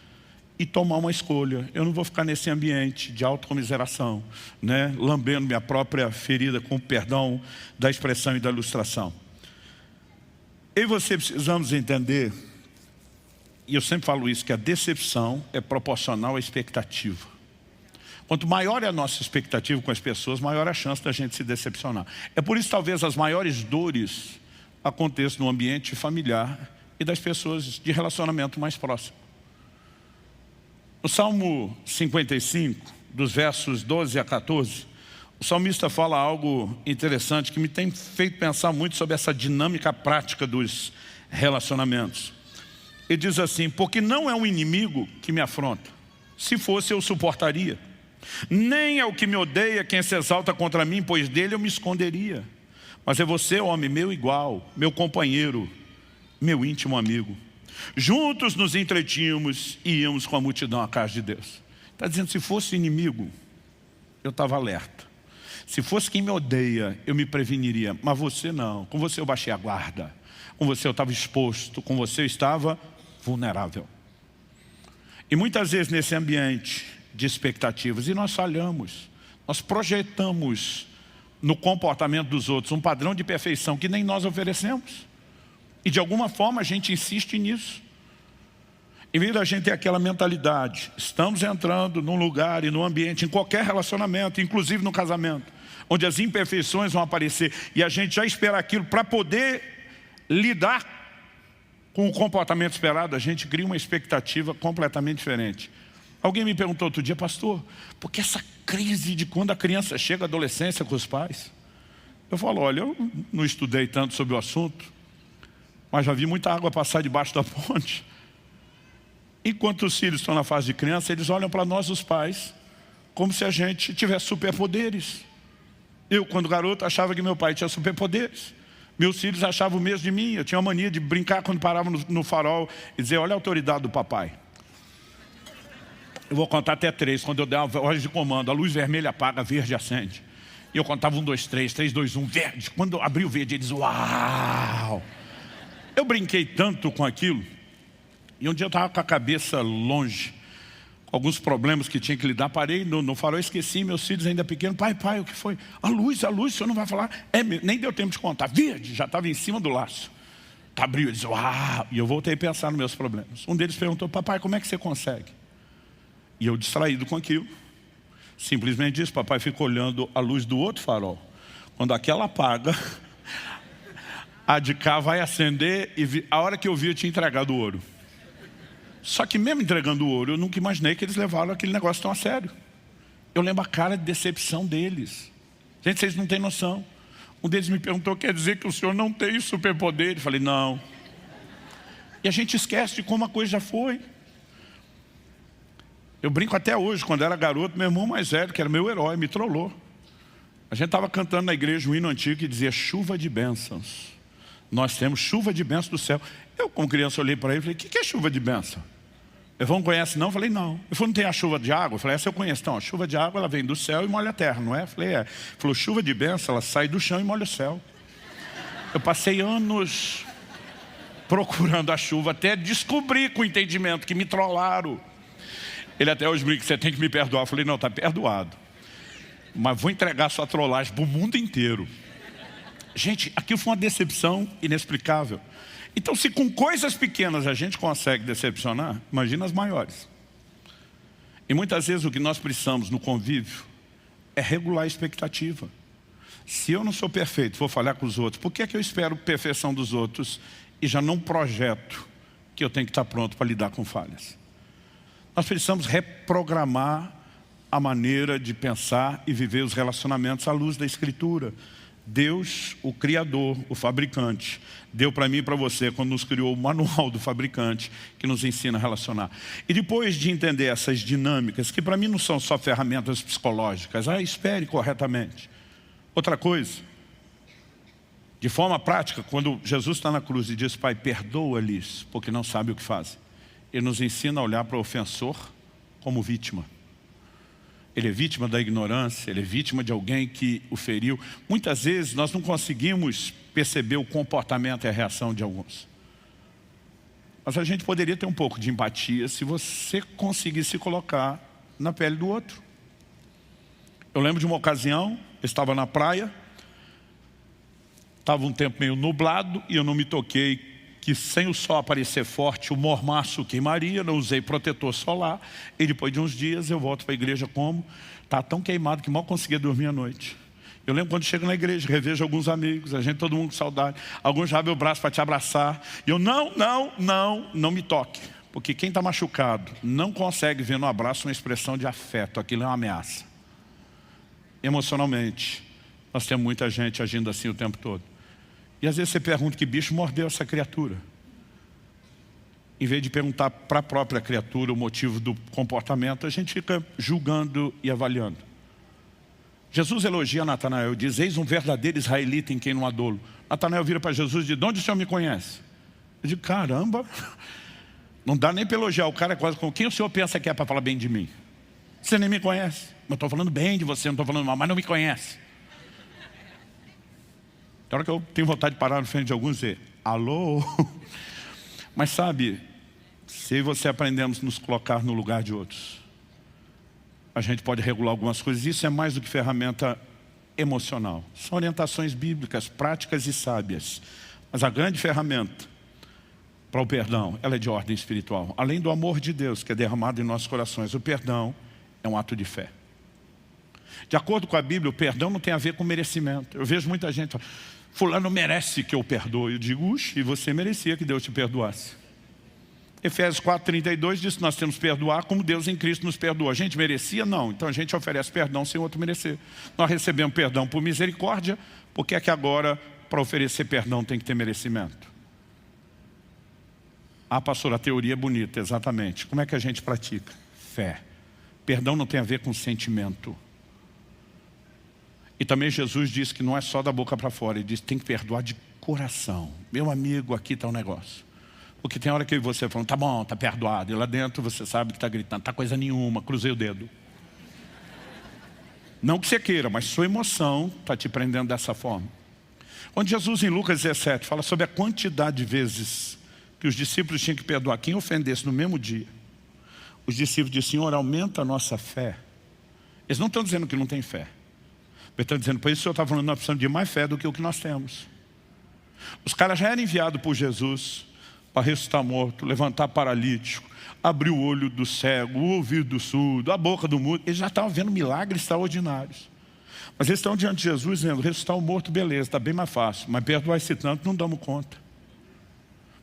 E tomar uma escolha. Eu não vou ficar nesse ambiente de autocomiseração, né? Lambendo minha própria ferida com o perdão da expressão e da ilustração. Eu e você precisamos entender, e eu sempre falo isso, que a decepção é proporcional à expectativa. Quanto maior é a nossa expectativa com as pessoas, maior é a chance da gente se decepcionar. É por isso talvez as maiores dores aconteçam no ambiente familiar e das pessoas de relacionamento mais próximo. No Salmo 55, dos versos 12 a 14, o salmista fala algo interessante que me tem feito pensar muito sobre essa dinâmica prática dos relacionamentos. Ele diz assim, porque não é um inimigo que me afronta. Se fosse, eu suportaria. Nem é o que me odeia quem se exalta contra mim, pois dele eu me esconderia. Mas é você, homem, meu igual, meu companheiro, meu íntimo amigo. Juntos nos entretínhamos e íamos com a multidão à casa de Deus. Está dizendo, se fosse inimigo, eu estava alerta. Se fosse quem me odeia, eu me preveniria. Mas você não. Com você eu baixei a guarda. Com você eu estava exposto. Com você eu estava vulnerável. E muitas vezes nesse ambiente de expectativas, e nós falhamos. Nós projetamos no comportamento dos outros um padrão de perfeição que nem nós oferecemos. E de alguma forma a gente insiste nisso. Em vez da gente ter aquela mentalidade, estamos entrando num lugar e num ambiente, em qualquer relacionamento, inclusive no casamento, onde as imperfeições vão aparecer e a gente já espera aquilo para poder lidar com o comportamento esperado, a gente cria uma expectativa completamente diferente. Alguém me perguntou outro dia, pastor, por que essa crise de quando a criança chega à adolescência com os pais? Eu falo, olha, eu não estudei tanto sobre o assunto, mas já vi muita água passar debaixo da ponte. Enquanto os filhos estão na fase de criança, eles olham para nós, os pais, como se a gente tivesse superpoderes. Eu, quando garoto, achava que meu pai tinha superpoderes. Meus filhos achavam o mesmo de mim. Eu tinha a mania de brincar quando parava no farol e dizer, olha a autoridade do papai. Eu vou contar até 3, quando eu der uma voz de comando, a luz vermelha apaga, a verde acende. E eu contava 1, 2, 3, 3, 2, 1, verde. Quando eu abri o verde, eles, uau! Eu brinquei tanto com aquilo. E um dia eu estava com a cabeça longe, com alguns problemas que tinha que lidar. Parei no farol, esqueci, meus filhos ainda pequenos. Pai, o que foi? A luz, o senhor não vai falar? Nem deu tempo de contar. Verde, já estava em cima do laço. Abriu, eles, uau! E eu voltei a pensar nos meus problemas. Um deles perguntou, papai, como é que você consegue? E eu distraído com aquilo. Simplesmente disse, papai fica olhando a luz do outro farol. Quando aquela apaga, a de cá vai acender e a hora que eu vi eu tinha entregado o ouro. Só que mesmo entregando o ouro, eu nunca imaginei que eles levaram aquele negócio tão a sério. Eu lembro a cara de decepção deles. Gente, vocês não têm noção. Um deles me perguntou, quer dizer que o senhor não tem superpoder? Eu falei, não. E a gente esquece de como a coisa já foi. Eu brinco até hoje, quando era garoto, meu irmão mais velho, que era meu herói, me trollou. A gente estava cantando na igreja um hino antigo que dizia chuva de bênçãos. Nós temos chuva de bênçãos do céu. Eu, como criança, olhei para ele e falei, o que é chuva de bênção? Ele falou, não conhece não? Eu falei, não. Ele falou, não tem a chuva de água? Eu falei, essa eu conheço. Então, a chuva de água ela vem do céu e molha a terra, não é? Eu falei, é. Ele falou, chuva de bênção, ela sai do chão e molha o céu. Eu passei anos procurando a chuva até descobrir com o entendimento que me trollaram. Ele até hoje brinca, você tem que me perdoar. Eu falei, não, está perdoado. Mas vou entregar sua trollagem para o mundo inteiro. Gente, aquilo foi uma decepção inexplicável. Então, se com coisas pequenas a gente consegue decepcionar, imagina as maiores. E muitas vezes o que nós precisamos no convívio é regular a expectativa. Se eu não sou perfeito, vou falhar com os outros, por que é que eu espero perfeição dos outros e já não projeto que eu tenho que estar pronto para lidar com falhas? Nós precisamos reprogramar a maneira de pensar e viver os relacionamentos à luz da Escritura. Deus, o Criador, o fabricante, deu para mim e para você, quando nos criou o manual do fabricante, que nos ensina a relacionar. E depois de entender essas dinâmicas, que para mim não são só ferramentas psicológicas, espere corretamente. Outra coisa, de forma prática, quando Jesus está na cruz e diz, Pai, perdoa-lhes, porque não sabe o que fazem. Ele nos ensina a olhar para o ofensor como vítima. Ele é vítima da ignorância, ele é vítima de alguém que o feriu. Muitas vezes nós não conseguimos perceber o comportamento e a reação de alguns. Mas a gente poderia ter um pouco de empatia se você conseguir se colocar na pele do outro. Eu lembro de uma ocasião, eu estava na praia, estava um tempo meio nublado e eu não me toquei que sem o sol aparecer forte, o mormaço queimaria, não usei protetor solar. E depois de uns dias eu volto para a igreja como? Está tão queimado que mal conseguia dormir à noite. Eu lembro quando chego na igreja, revejo alguns amigos, a gente todo mundo com saudade. Alguns já abrem o braço para te abraçar. E eu, não me toque. Porque quem está machucado não consegue ver no abraço uma expressão de afeto. Aquilo é uma ameaça. Emocionalmente, nós temos muita gente agindo assim o tempo todo. E às vezes você pergunta que bicho mordeu essa criatura. Em vez de perguntar para a própria criatura o motivo do comportamento, a gente fica julgando e avaliando. Jesus elogia Natanael, diz, eis um verdadeiro israelita em quem não há dolo. Natanael vira para Jesus e diz, de onde o senhor me conhece? Eu digo, caramba, não dá nem para elogiar o cara, quase como, quem o senhor pensa que é para falar bem de mim? Você nem me conhece. Eu estou falando bem de você, não estou falando mal, mas não me conhece. Na hora que eu tenho vontade de parar na frente de alguns e dizer, alô? Mas sabe, se você aprendemos a nos colocar no lugar de outros, a gente pode regular algumas coisas. Isso é mais do que ferramenta emocional. São orientações bíblicas, práticas e sábias. Mas a grande ferramenta para o perdão, ela é de ordem espiritual. Além do amor de Deus que é derramado em nossos corações, o perdão é um ato de fé. De acordo com a Bíblia, o perdão não tem a ver com merecimento. Eu vejo muita gente falando, fulano merece que eu perdoe. Eu digo, e você merecia que Deus te perdoasse. Efésios 4:32 diz que nós temos que perdoar como Deus em Cristo nos perdoou. A gente merecia? Não. Então a gente oferece perdão sem o outro merecer. Nós recebemos perdão por misericórdia, porque é que agora, para oferecer perdão, tem que ter merecimento? Pastor, a teoria é bonita, exatamente. Como é que a gente pratica? Fé. Perdão não tem a ver com sentimento. E também Jesus diz que não é só da boca para fora, ele diz que tem que perdoar de coração. Meu amigo, aqui está o negócio. Porque tem hora que eu e você falam, tá bom, tá perdoado. E lá dentro você sabe que está gritando, tá coisa nenhuma, cruzei o dedo. Não que você queira, mas sua emoção está te prendendo dessa forma. Quando Jesus, em Lucas 17, fala sobre a quantidade de vezes que os discípulos tinham que perdoar quem ofendesse no mesmo dia, os discípulos dizem, Senhor, aumenta a nossa fé. Eles não estão dizendo que não tem fé. Eles estão dizendo, por isso o Senhor está falando que nós precisamos de mais fé do que o que nós temos. Os caras já eram enviados por Jesus para ressuscitar morto, levantar paralítico, abrir o olho do cego, o ouvido do surdo, a boca do mudo. Eles já estavam vendo milagres extraordinários. Mas eles estão diante de Jesus dizendo, ressuscitar o morto, beleza, está bem mais fácil. Mas perdoar esse tanto, não damos conta.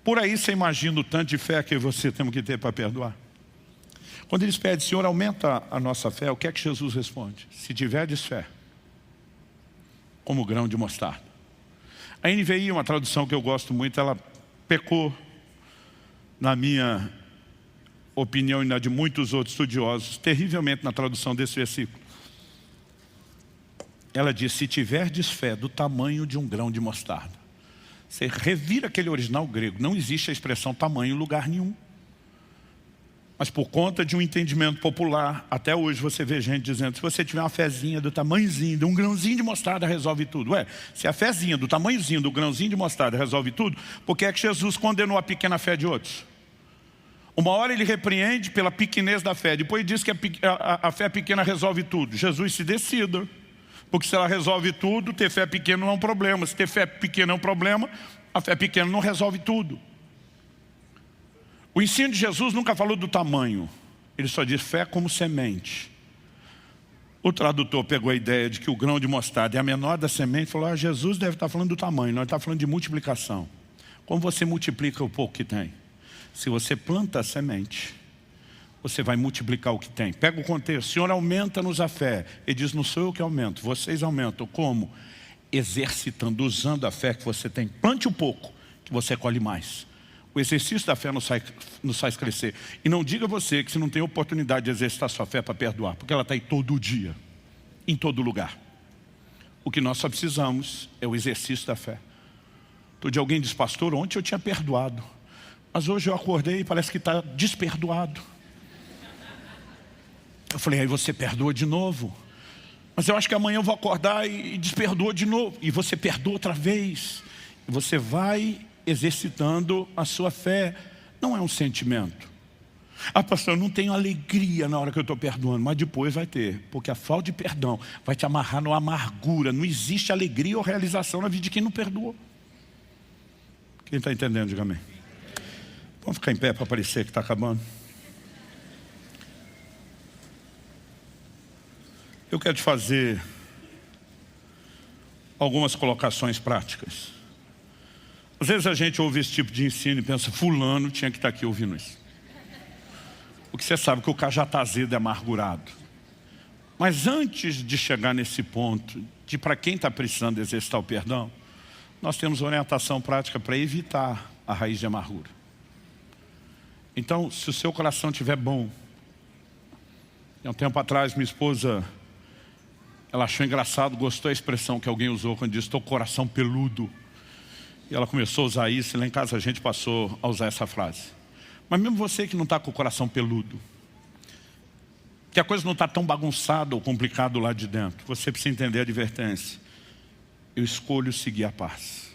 Por aí você imagina o tanto de fé que você tem que ter para perdoar. Quando eles pedem, Senhor, aumenta a nossa fé, o que é que Jesus responde? Se tiverdes fé, como grão de mostarda. A NVI, uma tradução que eu gosto muito, ela pecou, na minha opinião e na de muitos outros estudiosos, terrivelmente na tradução desse versículo. Ela diz, se tiverdes fé do tamanho de um grão de mostarda. Você revira aquele original grego, não existe a expressão tamanho em lugar nenhum. Mas por conta de um entendimento popular, até hoje você vê gente dizendo, se você tiver uma fezinha do tamanhozinho, de um grãozinho de mostarda resolve tudo. Ué, se a fezinha do tamanhozinho, do grãozinho de mostarda resolve tudo, por que é que Jesus condenou a pequena fé de outros? Uma hora ele repreende pela pequenez da fé, depois diz que a fé pequena resolve tudo. Jesus se decida, porque se ela resolve tudo, ter fé pequena não é um problema. Se ter fé pequena é um problema, a fé pequena não resolve tudo. O ensino de Jesus nunca falou do tamanho, ele só diz fé como semente. O tradutor pegou a ideia de que o grão de mostarda é a menor da semente e falou, Jesus deve estar falando do tamanho, nós estamos falando de multiplicação. Como você multiplica o pouco que tem? Se você planta a semente, você vai multiplicar o que tem. Pega o contexto, Senhor, aumenta-nos a fé. Ele diz, não sou eu que aumento, vocês aumentam. Como? Exercitando, usando a fé que você tem. Plante um pouco, que você colhe mais. O exercício da fé nos faz crescer. E não diga você que você não tem oportunidade de exercitar sua fé para perdoar, porque ela está aí todo dia, em todo lugar. O que nós só precisamos é o exercício da fé. Todo dia alguém diz, pastor, ontem eu tinha perdoado, mas hoje eu acordei e parece que está desperdoado. Eu falei, aí você perdoa de novo. Mas eu acho que amanhã eu vou acordar e desperdoa de novo. E você perdoa outra vez. E você vai exercitando a sua fé. Não é um sentimento. Ah, pastor, eu não tenho alegria na hora que eu estou perdoando, mas depois vai ter. Porque a falta de perdão vai te amarrar numa amargura. Não existe alegria ou realização na vida de quem não perdoou. Quem está entendendo, diga amém. Vamos ficar em pé para parecer que está acabando. Eu quero te fazer algumas colocações práticas. Às vezes a gente ouve esse tipo de ensino e pensa, fulano tinha que estar aqui ouvindo isso. Porque você sabe que o cara já está azedo e amargurado. Mas antes de chegar nesse ponto, de para quem está precisando exercitar o perdão, nós temos orientação prática para evitar a raiz de amargura. Então, se o seu coração estiver bom, há um tempo atrás minha esposa, ela achou engraçado, gostou da expressão que alguém usou quando disse, estou com o coração peludo. E ela começou a usar isso, e lá em casa a gente passou a usar essa frase. Mas mesmo você que não está com o coração peludo, que a coisa não está tão bagunçada ou complicada lá de dentro, você precisa entender a advertência. Eu escolho seguir a paz.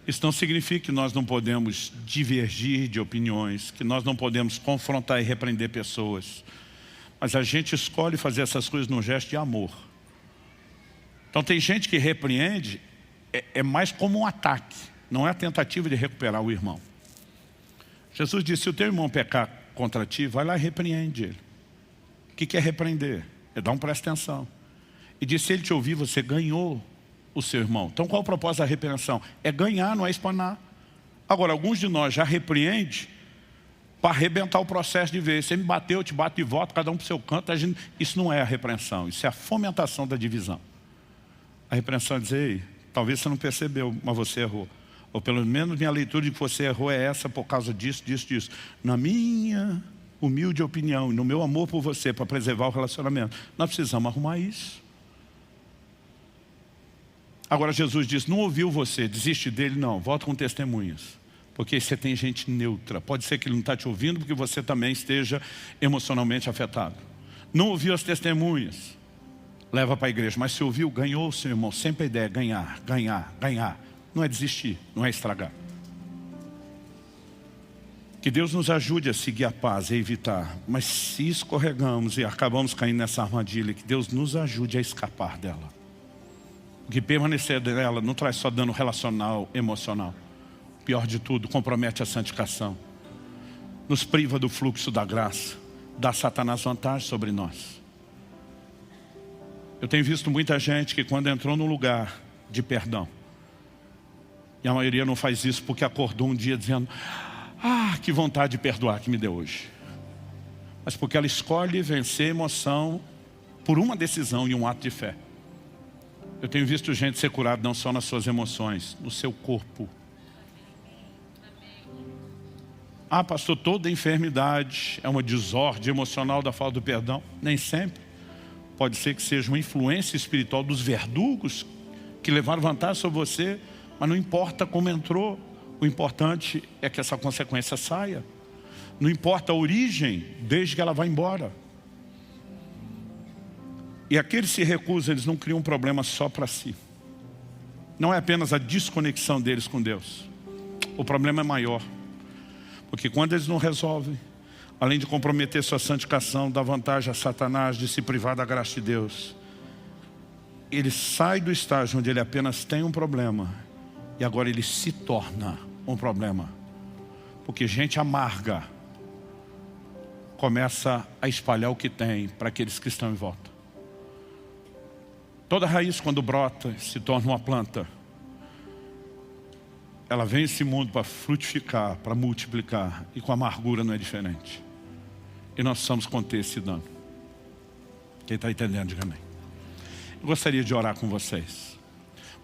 Isso não significa que nós não podemos divergir de opiniões, que nós não podemos confrontar e repreender pessoas. Mas a gente escolhe fazer essas coisas num gesto de amor. Então tem gente que repreende, é mais como um ataque, não é a tentativa de recuperar o irmão. Jesus disse, se o teu irmão pecar contra ti, vai lá e repreende ele. O que é repreender? É dar presta atenção. E disse, se ele te ouvir, você ganhou o seu irmão. Então qual é o propósito da repreensão? É ganhar, não é espanar. Agora, alguns de nós já repreendem para arrebentar o processo de vez. Você me bateu, eu te bato de volta, cada um para o seu canto. Isso não é a repreensão, isso é a fomentação da divisão. A repreensão é dizer, ei, talvez você não percebeu, mas você errou. Ou pelo menos minha leitura de que você errou é essa por causa disso, disso, disso. Na minha humilde opinião, no meu amor por você, para preservar o relacionamento, nós precisamos arrumar isso. Agora Jesus diz, não ouviu você, desiste dele, não, volta com testemunhas. Porque você tem gente neutra. Pode ser que ele não está te ouvindo porque você também esteja emocionalmente afetado. Não ouviu as testemunhas, leva para a igreja. Mas se ouviu, ganhou, seu irmão. Sempre a ideia é ganhar, ganhar, ganhar. Não é desistir, não é estragar. Que Deus nos ajude a seguir a paz e evitar. Mas se escorregamos e acabamos caindo nessa armadilha, que Deus nos ajude a escapar dela. Porque permanecer dela não traz só dano relacional, emocional. Pior de tudo, compromete a santificação. Nos priva do fluxo da graça. Dá a Satanás vantagem sobre nós. Eu tenho visto muita gente que quando entrou num lugar de perdão, e a maioria não faz isso porque acordou um dia dizendo, que vontade de perdoar que me deu hoje. Mas porque ela escolhe vencer a emoção por uma decisão e um ato de fé. Eu tenho visto gente ser curada não só nas suas emoções, no seu corpo. Pastor, toda enfermidade é uma desordem emocional da falta do perdão? Nem sempre. Pode ser que seja uma influência espiritual dos verdugos que levaram vantagem sobre você, mas não importa como entrou, o importante é que essa consequência saia. Não importa a origem, desde que ela vá embora. E aqueles que se recusam, eles não criam um problema só para si. Não é apenas a desconexão deles com Deus. O problema é maior. Porque quando eles não resolvem, além de comprometer sua santificação, dá vantagem a Satanás de se privar da graça de Deus. Ele sai do estágio onde ele apenas tem um problema e agora ele se torna um problema. Porque gente amarga começa a espalhar o que tem para aqueles que estão em volta. Toda raiz, quando brota, se torna uma planta. Ela vem a esse mundo para frutificar, para multiplicar. E com a amargura não é diferente. E nós precisamos conter esse dano. Quem está entendendo, diga amém. Eu gostaria de orar com vocês.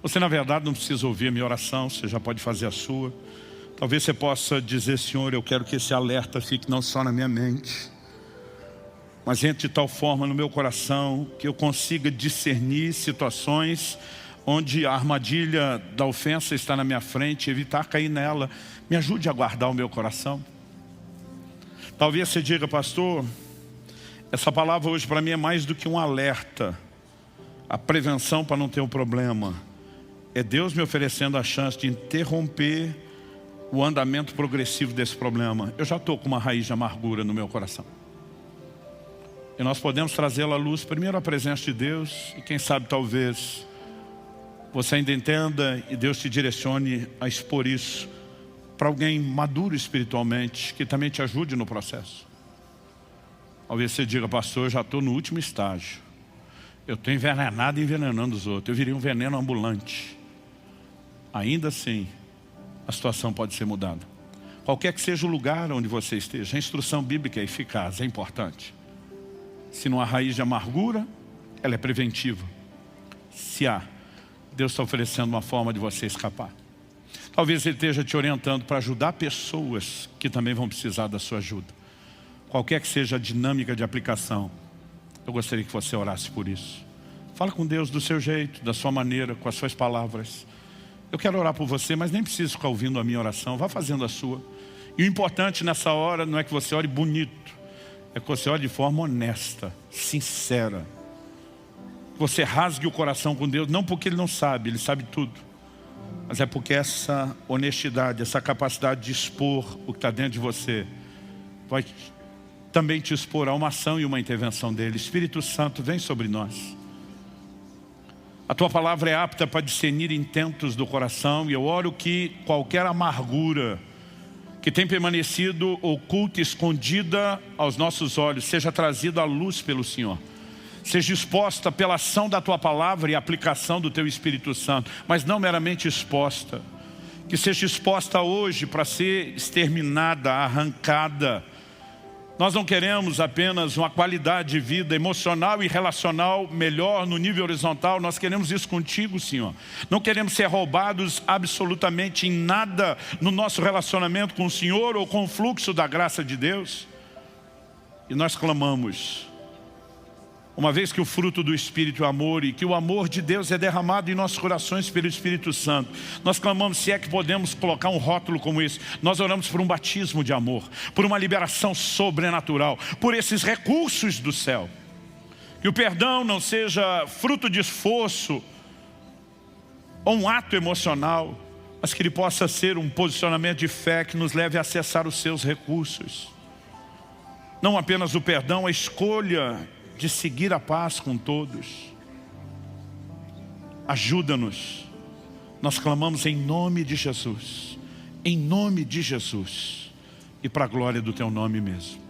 Você, na verdade, não precisa ouvir a minha oração. Você já pode fazer a sua. Talvez você possa dizer, Senhor, eu quero que esse alerta fique não só na minha mente, mas entre de tal forma no meu coração que eu consiga discernir situações onde a armadilha da ofensa está na minha frente, evitar cair nela. Me ajude a guardar o meu coração. Talvez você diga, pastor, essa palavra hoje para mim é mais do que um alerta. A prevenção para não ter um problema é Deus me oferecendo a chance de interromper o andamento progressivo desse problema. Eu já estou com uma raiz de amargura no meu coração. E nós podemos trazê-la à luz, primeiro a presença de Deus, e quem sabe talvez você ainda entenda e Deus te direcione a expor isso para alguém maduro espiritualmente, que também te ajude no processo. Talvez você diga, pastor, eu já estou no último estágio. Eu estou envenenado e envenenando os outros. Eu virei um veneno ambulante. Ainda assim, a situação pode ser mudada. Qualquer que seja o lugar onde você esteja, a instrução bíblica é eficaz, é importante. Se não há raiz de amargura, ela é preventiva. Se há, Deus está oferecendo uma forma de você escapar. Talvez Ele esteja te orientando para ajudar pessoas que também vão precisar da sua ajuda. Qualquer que seja a dinâmica de aplicação, eu gostaria que você orasse por isso. Fala com Deus do seu jeito, da sua maneira, com as suas palavras. Eu quero orar por você, mas nem precisa ficar ouvindo a minha oração. Vá fazendo a sua. E o importante nessa hora não é que você ore bonito, é que você ore de forma honesta, sincera. Você rasgue o coração com Deus, não porque Ele não sabe, Ele sabe tudo. Mas é porque essa honestidade, essa capacidade de expor o que está dentro de você, vai também te expor a uma ação e uma intervenção dEle. Espírito Santo, vem sobre nós. A Tua palavra é apta para discernir intentos do coração, e eu oro que qualquer amargura que tem permanecido oculta e escondida aos nossos olhos, seja trazida à luz pelo Senhor. Seja exposta pela ação da Tua palavra e aplicação do Teu Espírito Santo, mas não meramente exposta. Que seja exposta hoje para ser exterminada, arrancada. Nós não queremos apenas uma qualidade de vida emocional e relacional melhor no nível horizontal. Nós queremos isso contigo, Senhor. Não queremos ser roubados absolutamente em nada no nosso relacionamento com o Senhor ou com o fluxo da graça de Deus. E nós clamamos Uma vez que o fruto do Espírito é o amor e que o amor de Deus é derramado em nossos corações pelo Espírito Santo, nós clamamos, se é que podemos colocar um rótulo como esse, nós oramos por um batismo de amor, por uma liberação sobrenatural, por esses recursos do céu. Que o perdão não seja fruto de esforço ou um ato emocional, mas que ele possa ser um posicionamento de fé que nos leve a acessar os seus recursos. Não apenas o perdão, a escolha de seguir a paz com todos. Ajuda-nos. Nós clamamos em nome de Jesus. Em nome de Jesus. E para a glória do teu nome mesmo.